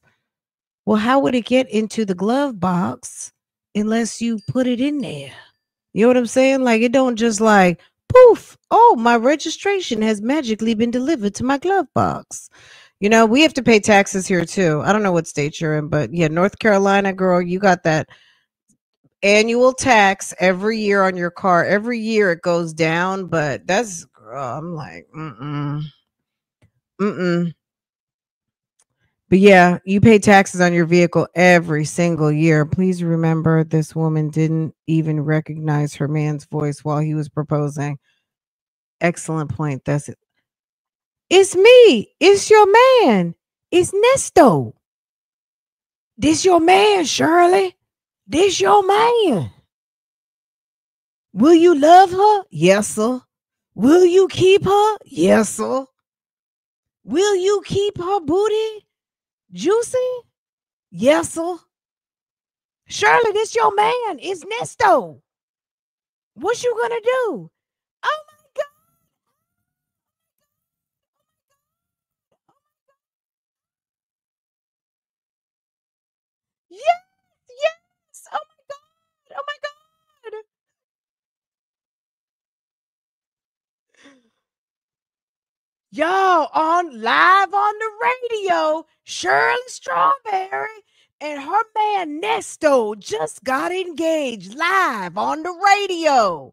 Well, how would it get into the glove box unless you put it in there? You know what I'm saying? Like, it don't just like, poof, oh, my registration has magically been delivered to my glove box. We have to pay taxes here too. I don't know what state you're in, but yeah, North Carolina, girl, you got that annual tax every year on your car. Every year it goes down, but that's, girl, I'm like, mm-mm. But yeah, you pay taxes on your vehicle every single year. Please remember this woman didn't even recognize her man's voice while he was proposing. Excellent point. That's it. It's me. It's your man. It's Nesto. This your man, Shirley. This your man. Will you love her? Yes, sir. Will you keep her? Yes, sir. Will you keep her booty juicy? Yes, sir. Shirley, this your man. It's Nesto. What you gonna do? Oh my God. Yes, yes. Oh my God. Oh my God. Y'all live on the radio, Shirley Strawberry and her man Nesto just got engaged live on the radio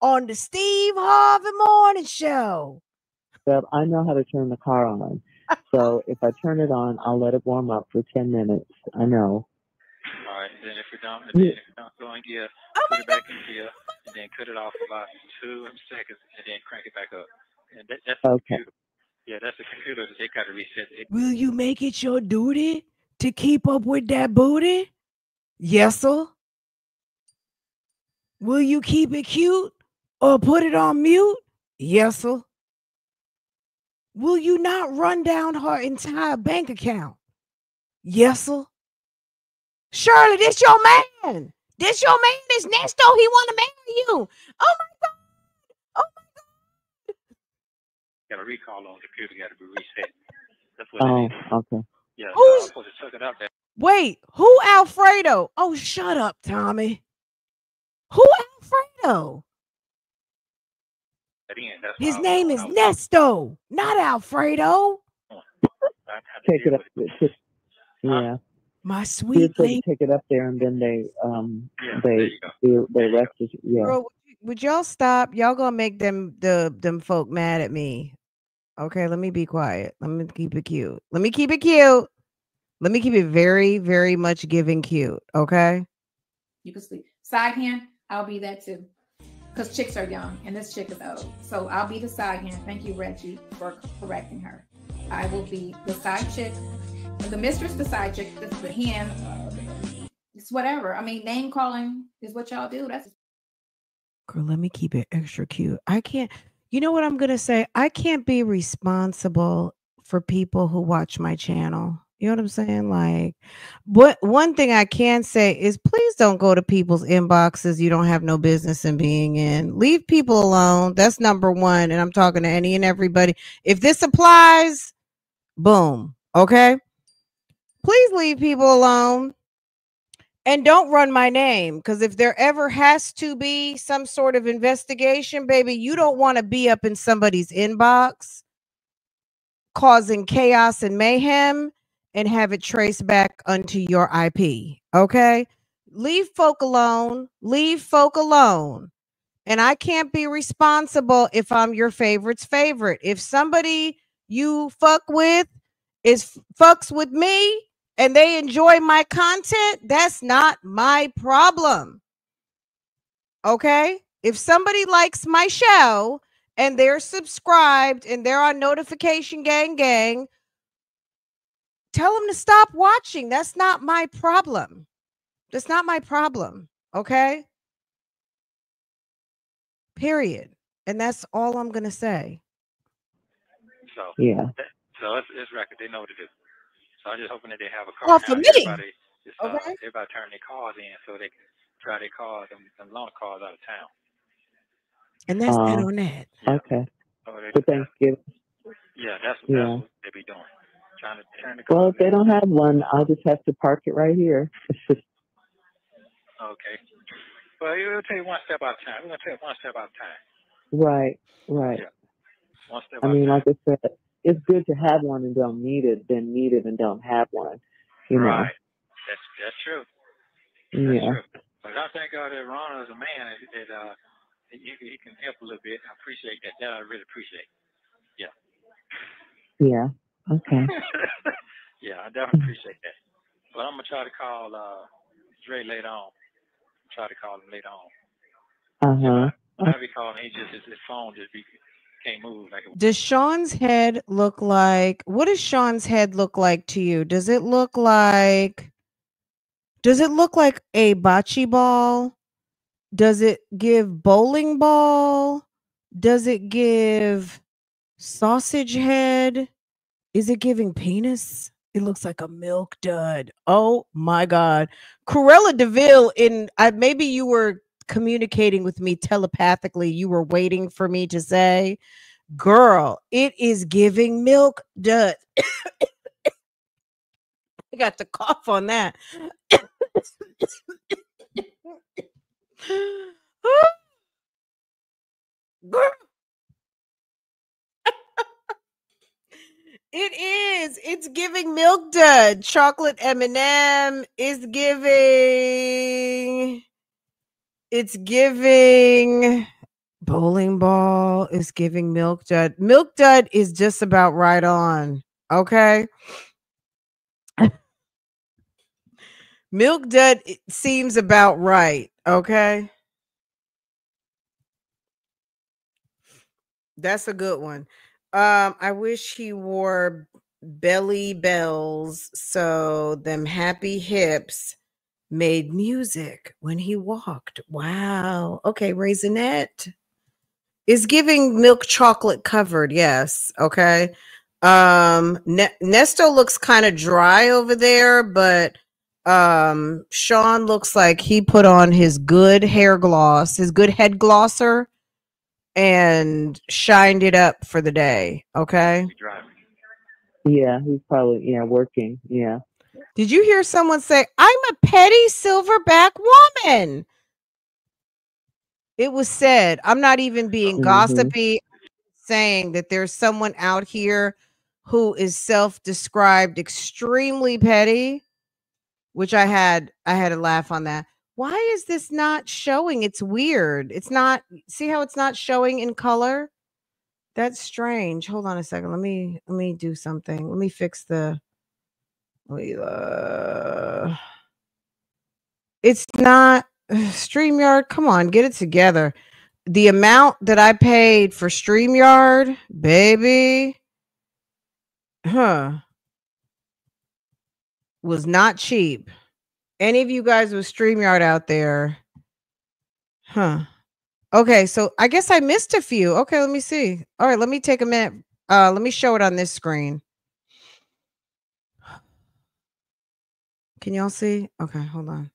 on the Steve Harvey Morning Show. Well, I know how to turn the car on. So if I turn it on, I'll let it warm up for 10 minutes. I know. All right. Then if you're not going gear, put it back in gear, and then cut it off about 2 seconds, and then crank it back up. And that's the computer. Yeah, that's the computer that they got to reset it. Will you make it your duty to keep up with that booty? Yes, sir. Will you keep it cute or put it on mute? Yes, sir. Will you not run down her entire bank account? Yes, sir. Shirley, this your man. This your man. This Nesto, he want to marry you. Oh my God. Oh my God. Got a recall on the computer. Got to be reset. That's what it is. Okay. Yeah, I'm supposed to suck it up there. Wait, who Alfredo? Oh, shut up, Tommy. Who Alfredo? His name is Nesto, not Alfredo. Take it up. Yeah. My sweet lady. Take it up there, and then they rest it. Yeah. Bro, would y'all stop? Y'all gonna make them folk mad at me. Okay, let me be quiet. Let me keep it cute. Let me keep it cute. Let me keep it very, very much giving cute. Okay. You can sleep. Side hand, I'll be that too. Because chicks are young and this chick is old. So I'll be the side hand. Thank you, Reggie, for correcting her. I will be the side chick. The mistress, the side chick, the hand. It's whatever. I mean, name calling is what y'all do. That's girl, let me keep it extra cute. I can't, you know what I'm gonna say? I can't be responsible for people who watch my channel. You know what I'm saying? Like, one thing I can say is please don't go to people's inboxes you don't have no business in being in. Leave people alone. That's number one. And I'm talking to any and everybody. If this applies, boom. Okay. Please leave people alone. And don't run my name, because if there ever has to be some sort of investigation, baby, you don't want to be up in somebody's inbox causing chaos and mayhem and have it traced back onto your IP. Okay? Leave folk alone. Leave folk alone. And I can't be responsible if I'm your favorite's favorite. If somebody you fuck with fucks with me and they enjoy my content, that's not my problem. Okay? If somebody likes my show and they're subscribed and they're on notification gang, tell them to stop watching. That's not my problem. That's not my problem. Okay? Period. And that's all I'm going to say. So, Yeah. So it's record. They know what to do. So I'm just hoping that they have a car Oh, now. for me. Everybody turn their cars in so they can try their cars and loan cars out of town. And that's that on that. Yeah. Okay. So For Thanksgiving. Yeah, that's what they be doing. Trying to turn the cars. Well, if they don't have one, I'll just have to park it right here. Okay. Well, we'll take one step at a time. We're going to take one step at a time. Right. Right. Yeah. One step I at mean, a time. like I said, it's good to have one and don't need it than need it and don't have one. You know. Right. That's true. That's Yeah. true. But I think that Ron is a man that he can help a little bit. I appreciate that. That I really appreciate. Yeah. Yeah. Okay. Yeah, I definitely appreciate that. But I'm gonna try to call Dre later on. Try to call him later on. I'll be calling. His phone just can't move like it. Does Sean's head look like? What does Sean's head look like to you? Does it look like a bocce ball? Does it give bowling ball? Does it give sausage head? Is it giving penis? It looks like a milk dud. Oh my God. Cruella DeVille maybe you were communicating with me telepathically. You were waiting for me to say, girl, it is giving milk dud. I got to cough on that. Girl. It is. It's giving milk dud. Chocolate M&M is giving. It's giving bowling ball. Is giving milk dud. Milk dud is just about right on. Okay. Milk dud seems about right. Okay. That's a good one. I wish he wore belly bells so them happy hips made music when he walked. Wow. Okay, Raisinette is giving milk chocolate covered. Yes. Okay. Nesto looks kind of dry over there, but Sean looks like he put on his good hair gloss, his good head glosser, and shined it up for the day. Okay. Yeah, he's probably working. Yeah. Did you hear someone say, I'm a petty silverback woman? It was said. I'm not even being gossipy, saying that there's someone out here who is self-described extremely petty, which I had a laugh on that. Why is this not showing? It's weird. It's not. See how it's not showing in color? That's strange. Hold on a second. Let me do something. Let me fix the. It's not StreamYard. Come on, get it together. The amount that I paid for StreamYard, baby, was not cheap. Any of you guys with StreamYard out there? Okay, so I guess I missed a few. Okay, let me see. All right, let me take a minute. Let me show it on this screen. Can y'all see? Okay, hold on.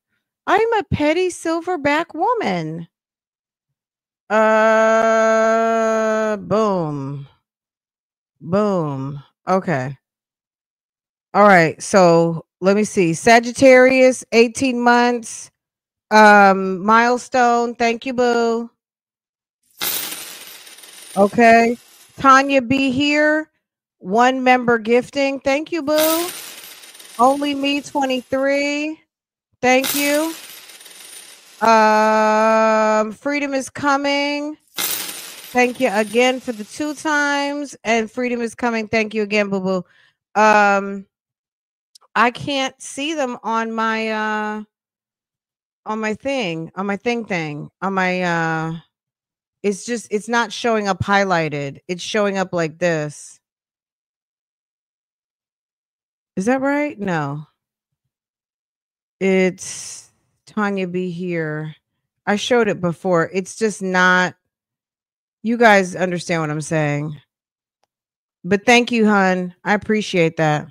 I'm a petty silverback woman. Boom. Boom. Okay. All right. So let me see. Sagittarius, 18 months. Milestone. Thank you, boo. Okay. Tanya B here. 1 member gifting. Thank you, boo. Only me 23. Thank you. Freedom is coming. Thank you again for the 2 times. And freedom is coming. Thank you again, boo boo. I can't see them on my thing, on my thing, on my it's not showing up highlighted. It's showing up like this. Is that right? No. It's Tanya B here. I showed it before. It's just not. You guys understand what I'm saying. But thank you, hun. I appreciate that.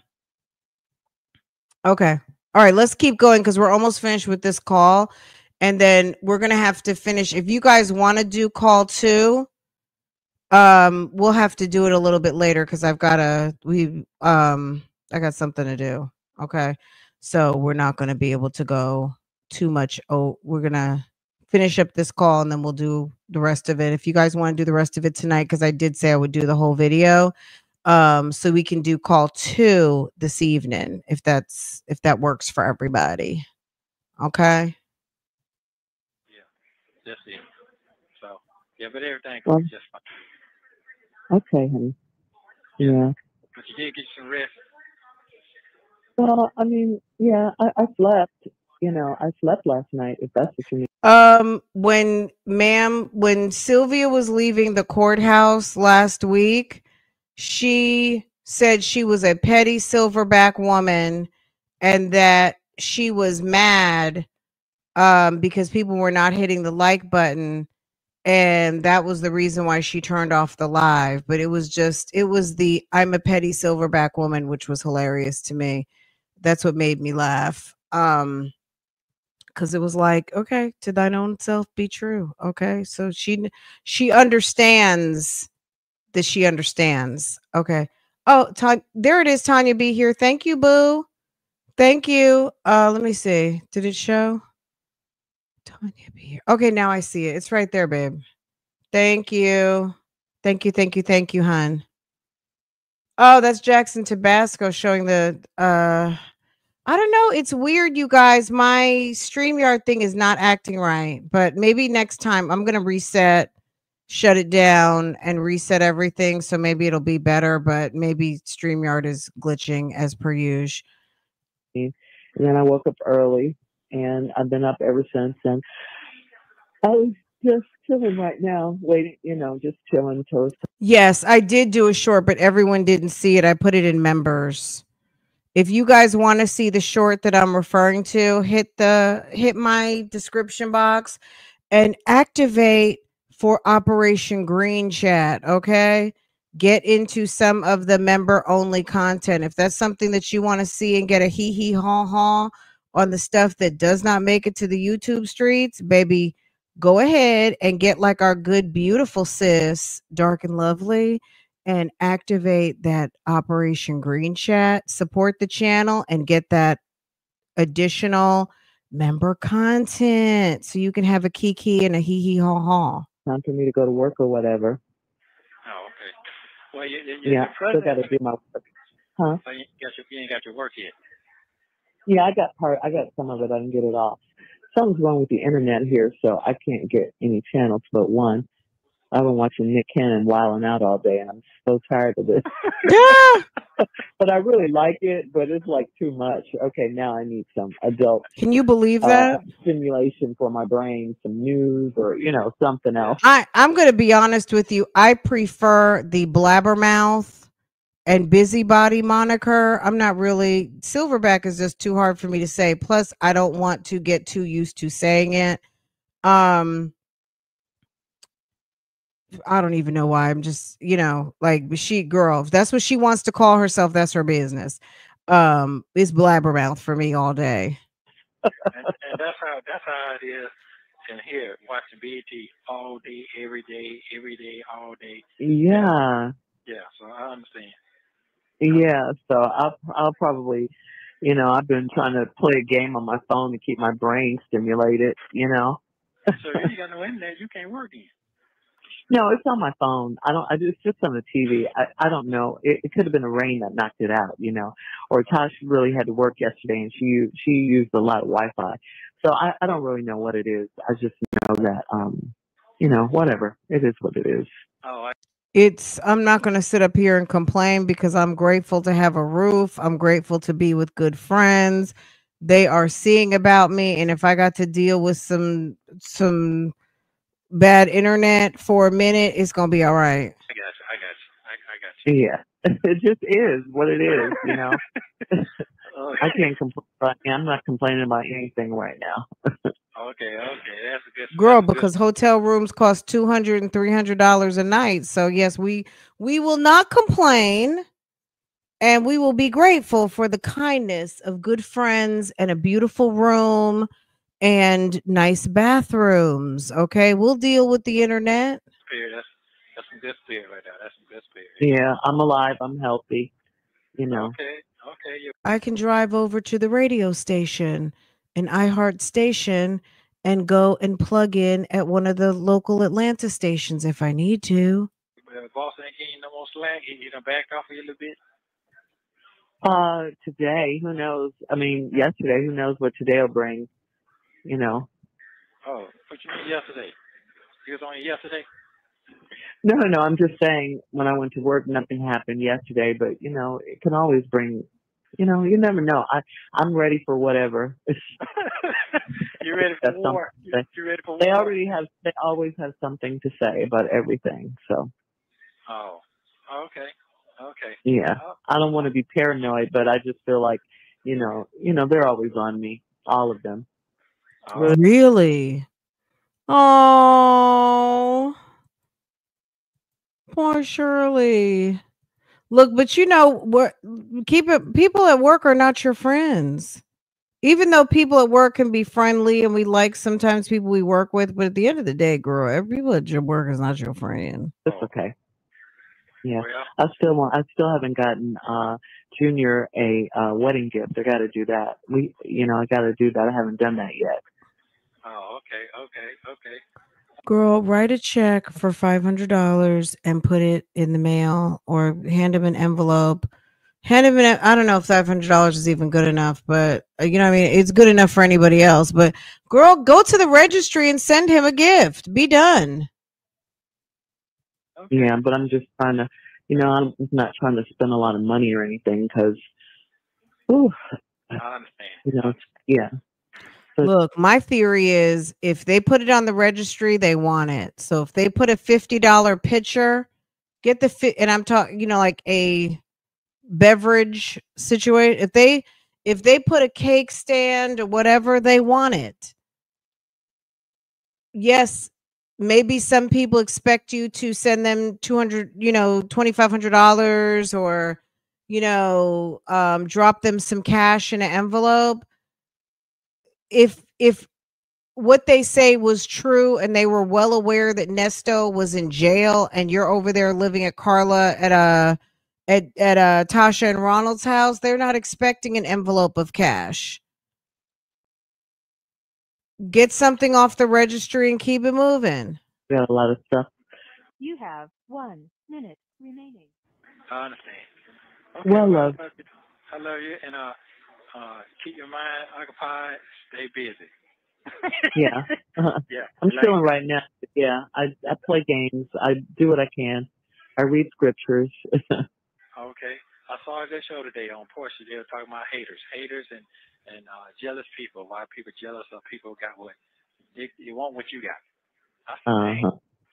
Okay. All right, let's keep going because we're almost finished with this call. And then we're gonna have to finish. If you guys want to do call 2, we'll have to do it a little bit later because I got something to do. Okay. So we're not gonna be able to go too much. Oh, we're gonna finish up this call and then we'll do the rest of it. If you guys want to do the rest of it tonight, because I did say I would do the whole video. So we can do call 2 this evening if that works for everybody. Okay. Yeah, that's it. So yeah, but everything Well, goes just fine. Okay, honey. Yeah. But you did get some rest. Well, I mean, yeah, I slept. I slept last night, if that's what you mean. When Sylvia was leaving the courthouse last week, she said she was a petty silverback woman and that she was mad because people were not hitting the like button, and that was the reason why she turned off the live. But it was the I'm a petty silverback woman, which was hilarious to me. That's what made me laugh. Because it was like, okay, to thine own self be true. Okay, so she understands that she understands. Okay. Oh, there it is. Tanya B here. Thank you, boo. Thank you. Let me see. Did it show? Tanya B here. Okay, now I see it. It's right there, babe. Thank you. Thank you, thank you, thank you, hon. Oh, that's Jackson Tabasco showing the I don't know. It's weird, you guys. My StreamYard thing is not acting right, but maybe next time I'm gonna reset, shut it down, and reset everything. So maybe it'll be better, but maybe StreamYard is glitching as per usual. And then I woke up early, and I've been up ever since. And I was just chilling right now, waiting. Just chilling until it's time. Yes, I did do a short, but everyone didn't see it. I put it in members. If you guys want to see the short that I'm referring to, hit my description box and activate for Operation Green Chat, okay? Get into some of the member only content. If that's something that you want to see and get a hee hee haw haw on the stuff that does not make it to the YouTube streets, baby, go ahead and get like our good, beautiful sis, Dark and Lovely, and activate that Operation Green Chat, support the channel, and get that additional member content so you can have a kiki and a hee hee haw haw. Time for me to go to work or whatever. Oh, okay. Well, Yeah, still got to do my work. Huh? So you ain't got your work yet. Yeah, I got some of it. I didn't get it off. Something's wrong with the internet here, so I can't get any channels but one. I've been watching Nick Cannon wilding out all day, and I'm so tired of this. Yeah. But I really like it, but it's like too much. Okay, now I need some adult. Can you believe that? Stimulation for my brain, some news or, something else. I'm going to be honest with you. I prefer the blabbermouth and busybody moniker. I'm not really, silverback is just too hard for me to say. Plus, I don't want to get too used to saying it. I don't even know why. I'm just, like, girl, if that's what she wants to call herself, that's her business. it's blabbermouth for me all day. And that's how it is in here, watching BT all day, every day, all day. Yeah. Yeah, so I understand. Yeah. So I'll probably, I've been trying to play a game on my phone to keep my brain stimulated, So if you got no internet, you can't work then. No, it's on my phone. It's just on the TV. I don't know. It could have been the rain that knocked it out, or Tosh really had to work yesterday and she used a lot of Wi-Fi. So I don't really know what it is. I just know that, whatever. It is what it is. Oh, I'm not going to sit up here and complain because I'm grateful to have a roof. I'm grateful to be with good friends. They are seeing about me. And if I got to deal with some bad internet for a minute, it's going to be all right. I got you. Yeah. It just is what it is, Okay. I can't complain. I'm not complaining about anything right now. Okay, that's a good. Girl, that's a because hotel rooms cost $200 and $300 a night. So yes, we will not complain, and we will be grateful for the kindness of good friends and a beautiful room and nice bathrooms. Okay, we'll deal with the internet. spirit. That's some good spirit right there. That's some good spirit. Yeah, I'm alive. I'm healthy. Okay. I can drive over to the radio station, an iHeart station, and go and plug in at one of the local Atlanta stations if I need to. Boss ain't getting you no more slack. He done backed off you a little bit. Today, who knows? I mean, yesterday, who knows what today will bring, Oh, what you mean yesterday? He was on you yesterday? No. I'm just saying when I went to work, nothing happened yesterday, but it can always bring, you never know. I'm ready for whatever. You ready for war? You ready for war? They always have something to say about everything. So. Oh, okay. Yeah. I don't want to be paranoid, but I just feel like, they're always on me. All of them. Oh. Really? Oh, poor Shirley. Look, but what? People at work are not your friends. Even though people at work can be friendly and we like sometimes people we work with, but at the end of the day, girl, every people at your work is not your friend. It's okay. Yeah, Well, I still haven't gotten Junior a wedding gift. I got to do that. I got to do that. I haven't done that yet. Oh, okay. Girl, write a check for $500 and put it in the mail, or hand him an envelope. I don't know if $500 is even good enough, but you know what I mean? It's good enough for anybody else. But girl, go to the registry and send him a gift. Be done. Okay. Yeah, but I'm just trying to, I'm not trying to spend a lot of money or anything because, I understand. Yeah. Look, my theory is if they put it on the registry, they want it. So if they put a $50 pitcher, get the and I'm talking, like a beverage situation. If they put a cake stand or whatever, they want it. Yes, maybe some people expect you to send them $2,500 or drop them some cash in an envelope. If what they say was true and they were well aware that Nesto was in jail and you're over there living at Carla at Tasha and Ronald's house, they're not expecting an envelope of cash. Get something off the registry and keep it moving. Got a lot of stuff. You have 1 minute remaining. I understand. Okay, well, love. I love you, and keep your mind occupied. Stay busy. Yeah. Yeah. I'm chilling right now. Yeah. I play games. I do what I can. I read scriptures. Okay. I saw a good show today on Portia. They were talking about haters and jealous people. Why people jealous of people got what you want what you got. I said,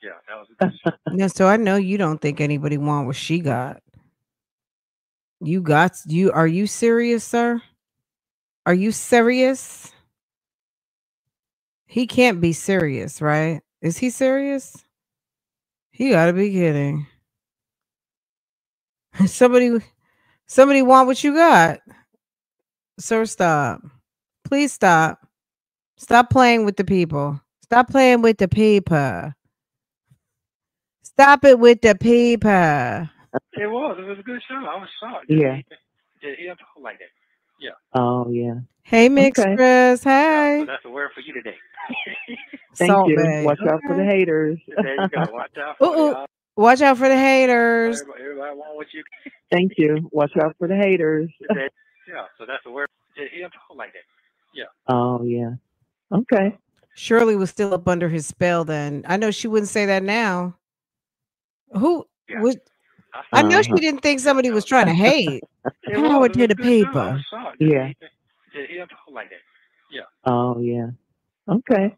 yeah, that was a good show. Yeah, so I know you don't think anybody want what she got. Are you serious, sir? Are you serious? He can't be serious, right? Is he serious? He gotta be kidding. Somebody want what you got. Sir, stop. Please stop. Stop playing with the people. Stop playing with the people. Stop it with the people. It was a good show. I was shocked. Yeah. Did he talk like that? Yeah. Oh, yeah. Hey, Mixed Okay. Chris. Yeah. Hey. So that's the word for you today. Thank Salt you. Bay. Watch out for the haters. There you go. Watch out for Ooh, it. watch out for the haters. Everybody want what you. Thank you. Watch out for the haters. Yeah. So that's the word. Did he talk like that? Yeah. Oh, yeah. Okay. Shirley was still up under his spell then. I know she wouldn't say that now. Who Yeah. would? I know she didn't think somebody was trying to hate. Power to the people. Yeah. Did he talk like that? Yeah. Oh, yeah. Okay.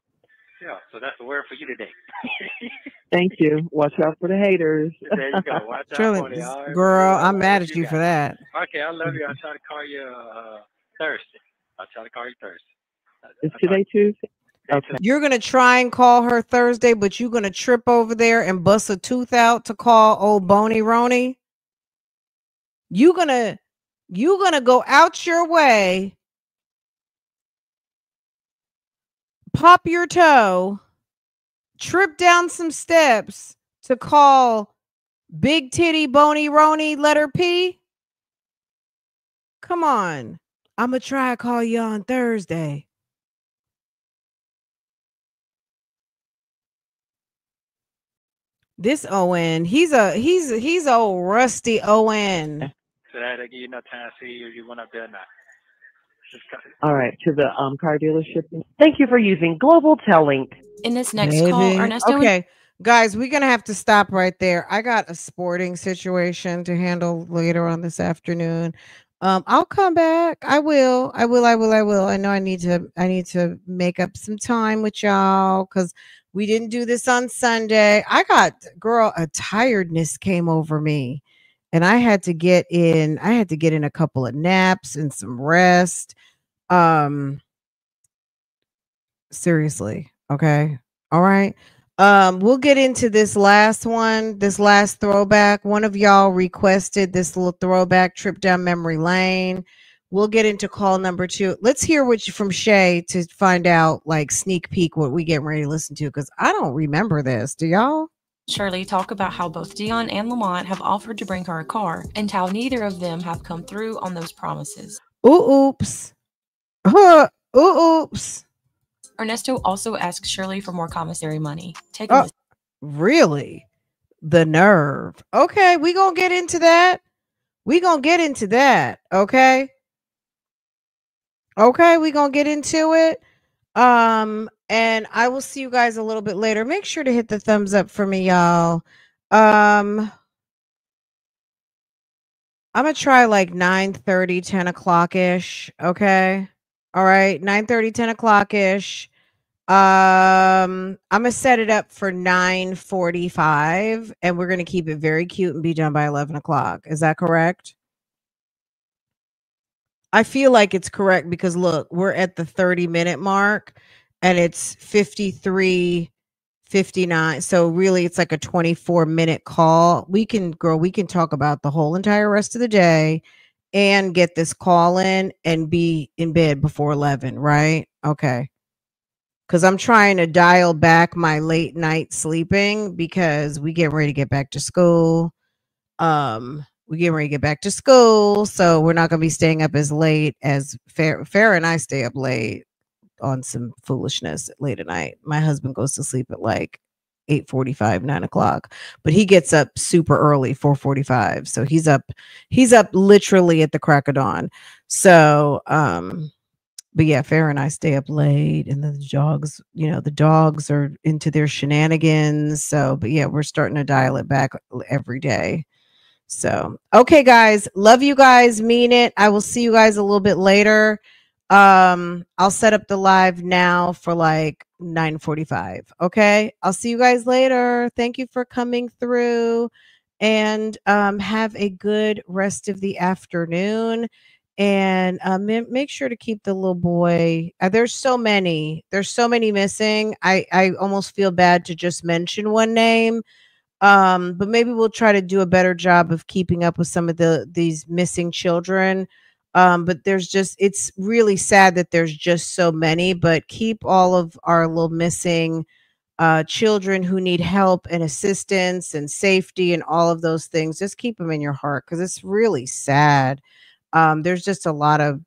Yeah. So that's the word for you today. Thank you. Watch out for the haters. There you go. Watch out Shirley, for it. girl, I'm mad at you for that. Okay, I love you. I'll try to call you Thursday. I'll try to call you Thursday. Is today Tuesday? Okay. You're gonna try and call her Thursday, but you're gonna trip over there and bust a tooth out to call old Boney Roni. You gonna go out your way, pop your toe, trip down some steps to call Big Titty Boney Roni letter P. Come on. I'm gonna try to call you on Thursday. This ON, he's old rusty ON. So that give you enough time to see if you went up there or not. All right, to the car dealership. Thank you for using Global Tellink. In this next call, Ernesto. Okay, guys, we're gonna have to stop right there. I got a sporting situation to handle later on this afternoon. I'll come back. I will. I know I need to make up some time with y'all because we didn't do this on Sunday. A tiredness came over me and I had to get in a couple of naps and some rest. Seriously. Okay. All right. We'll get into this last throwback. One of y'all requested this little throwback trip down memory lane. We'll get into call number 2. Let's hear from Shay to find out, like, sneak peek what we get ready to listen to, because I don't remember this. Do y'all? Shirley talk about how both Dion and Lamont have offered to bring her a car and how neither of them have come through on those promises. Ooh, oops. Oops. Ernesto also asks Shirley for more commissary money. Take a listen. Really? The nerve. Okay, we gonna get into that. Okay. Okay, we gonna get into it. And I will see you guys a little bit later. Make sure to hit the thumbs up for me, y'all. I'm gonna try like 9:30, 10 o'clock ish. Okay. All right, 9:30, 10 o'clock ish. I'm gonna set it up for 9:45, and we're gonna keep it very cute and be done by 11 o'clock. Is that correct? I feel like it's correct because look, we're at the 30-minute mark and it's 53:59. So really it's like a 24-minute call. We can talk about the whole entire rest of the day and get this call in and be in bed before 11, right? Okay. Because I'm trying to dial back my late night sleeping because we get ready to get back to school. So we're not going to be staying up as late as Farrah and I stay up late on some foolishness late at night. My husband goes to sleep at like 8:45, 9 o'clock, but he gets up super early, 4:45. So he's up literally at the crack of dawn. So, but yeah, Farrah and I stay up late, and then the dogs are into their shenanigans. So, but yeah, we're starting to dial it back every day. So, okay, guys, love you guys, mean it. I will see you guys a little bit later. I'll set up the live now for like 9:45. Okay, I'll see you guys later. Thank you for coming through, and have a good rest of the afternoon. And make sure to keep the little boy. There's so many missing. I almost feel bad to just mention one name. But maybe we'll try to do a better job of keeping up with some of these missing children. But there's just, it's really sad that there's just so many, but keep all of our little missing children who need help and assistance and safety and all of those things. Just keep them in your heart because it's really sad. There's just a lot of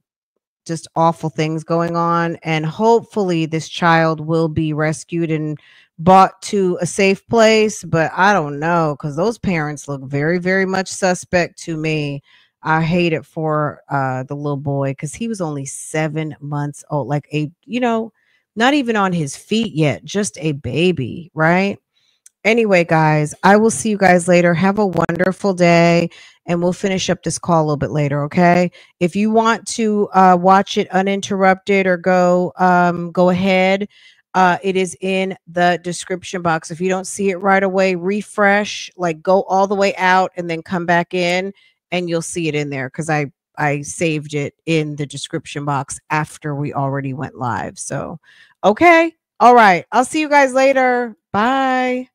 just awful things going on, and hopefully this child will be rescued and brought to a safe place, but I don't know because those parents look very, very much suspect to me. I hate it for the little boy because he was only 7 months old, like a, not even on his feet yet, just a baby, right? Anyway, guys, I will see you guys later. Have a wonderful day, and we'll finish up this call a little bit later, okay? If you want to watch it uninterrupted or go ahead. It is in the description box. If you don't see it right away, refresh, like go all the way out and then come back in, and you'll see it in there because I saved it in the description box after we already went live. So, okay. All right. I'll see you guys later. Bye.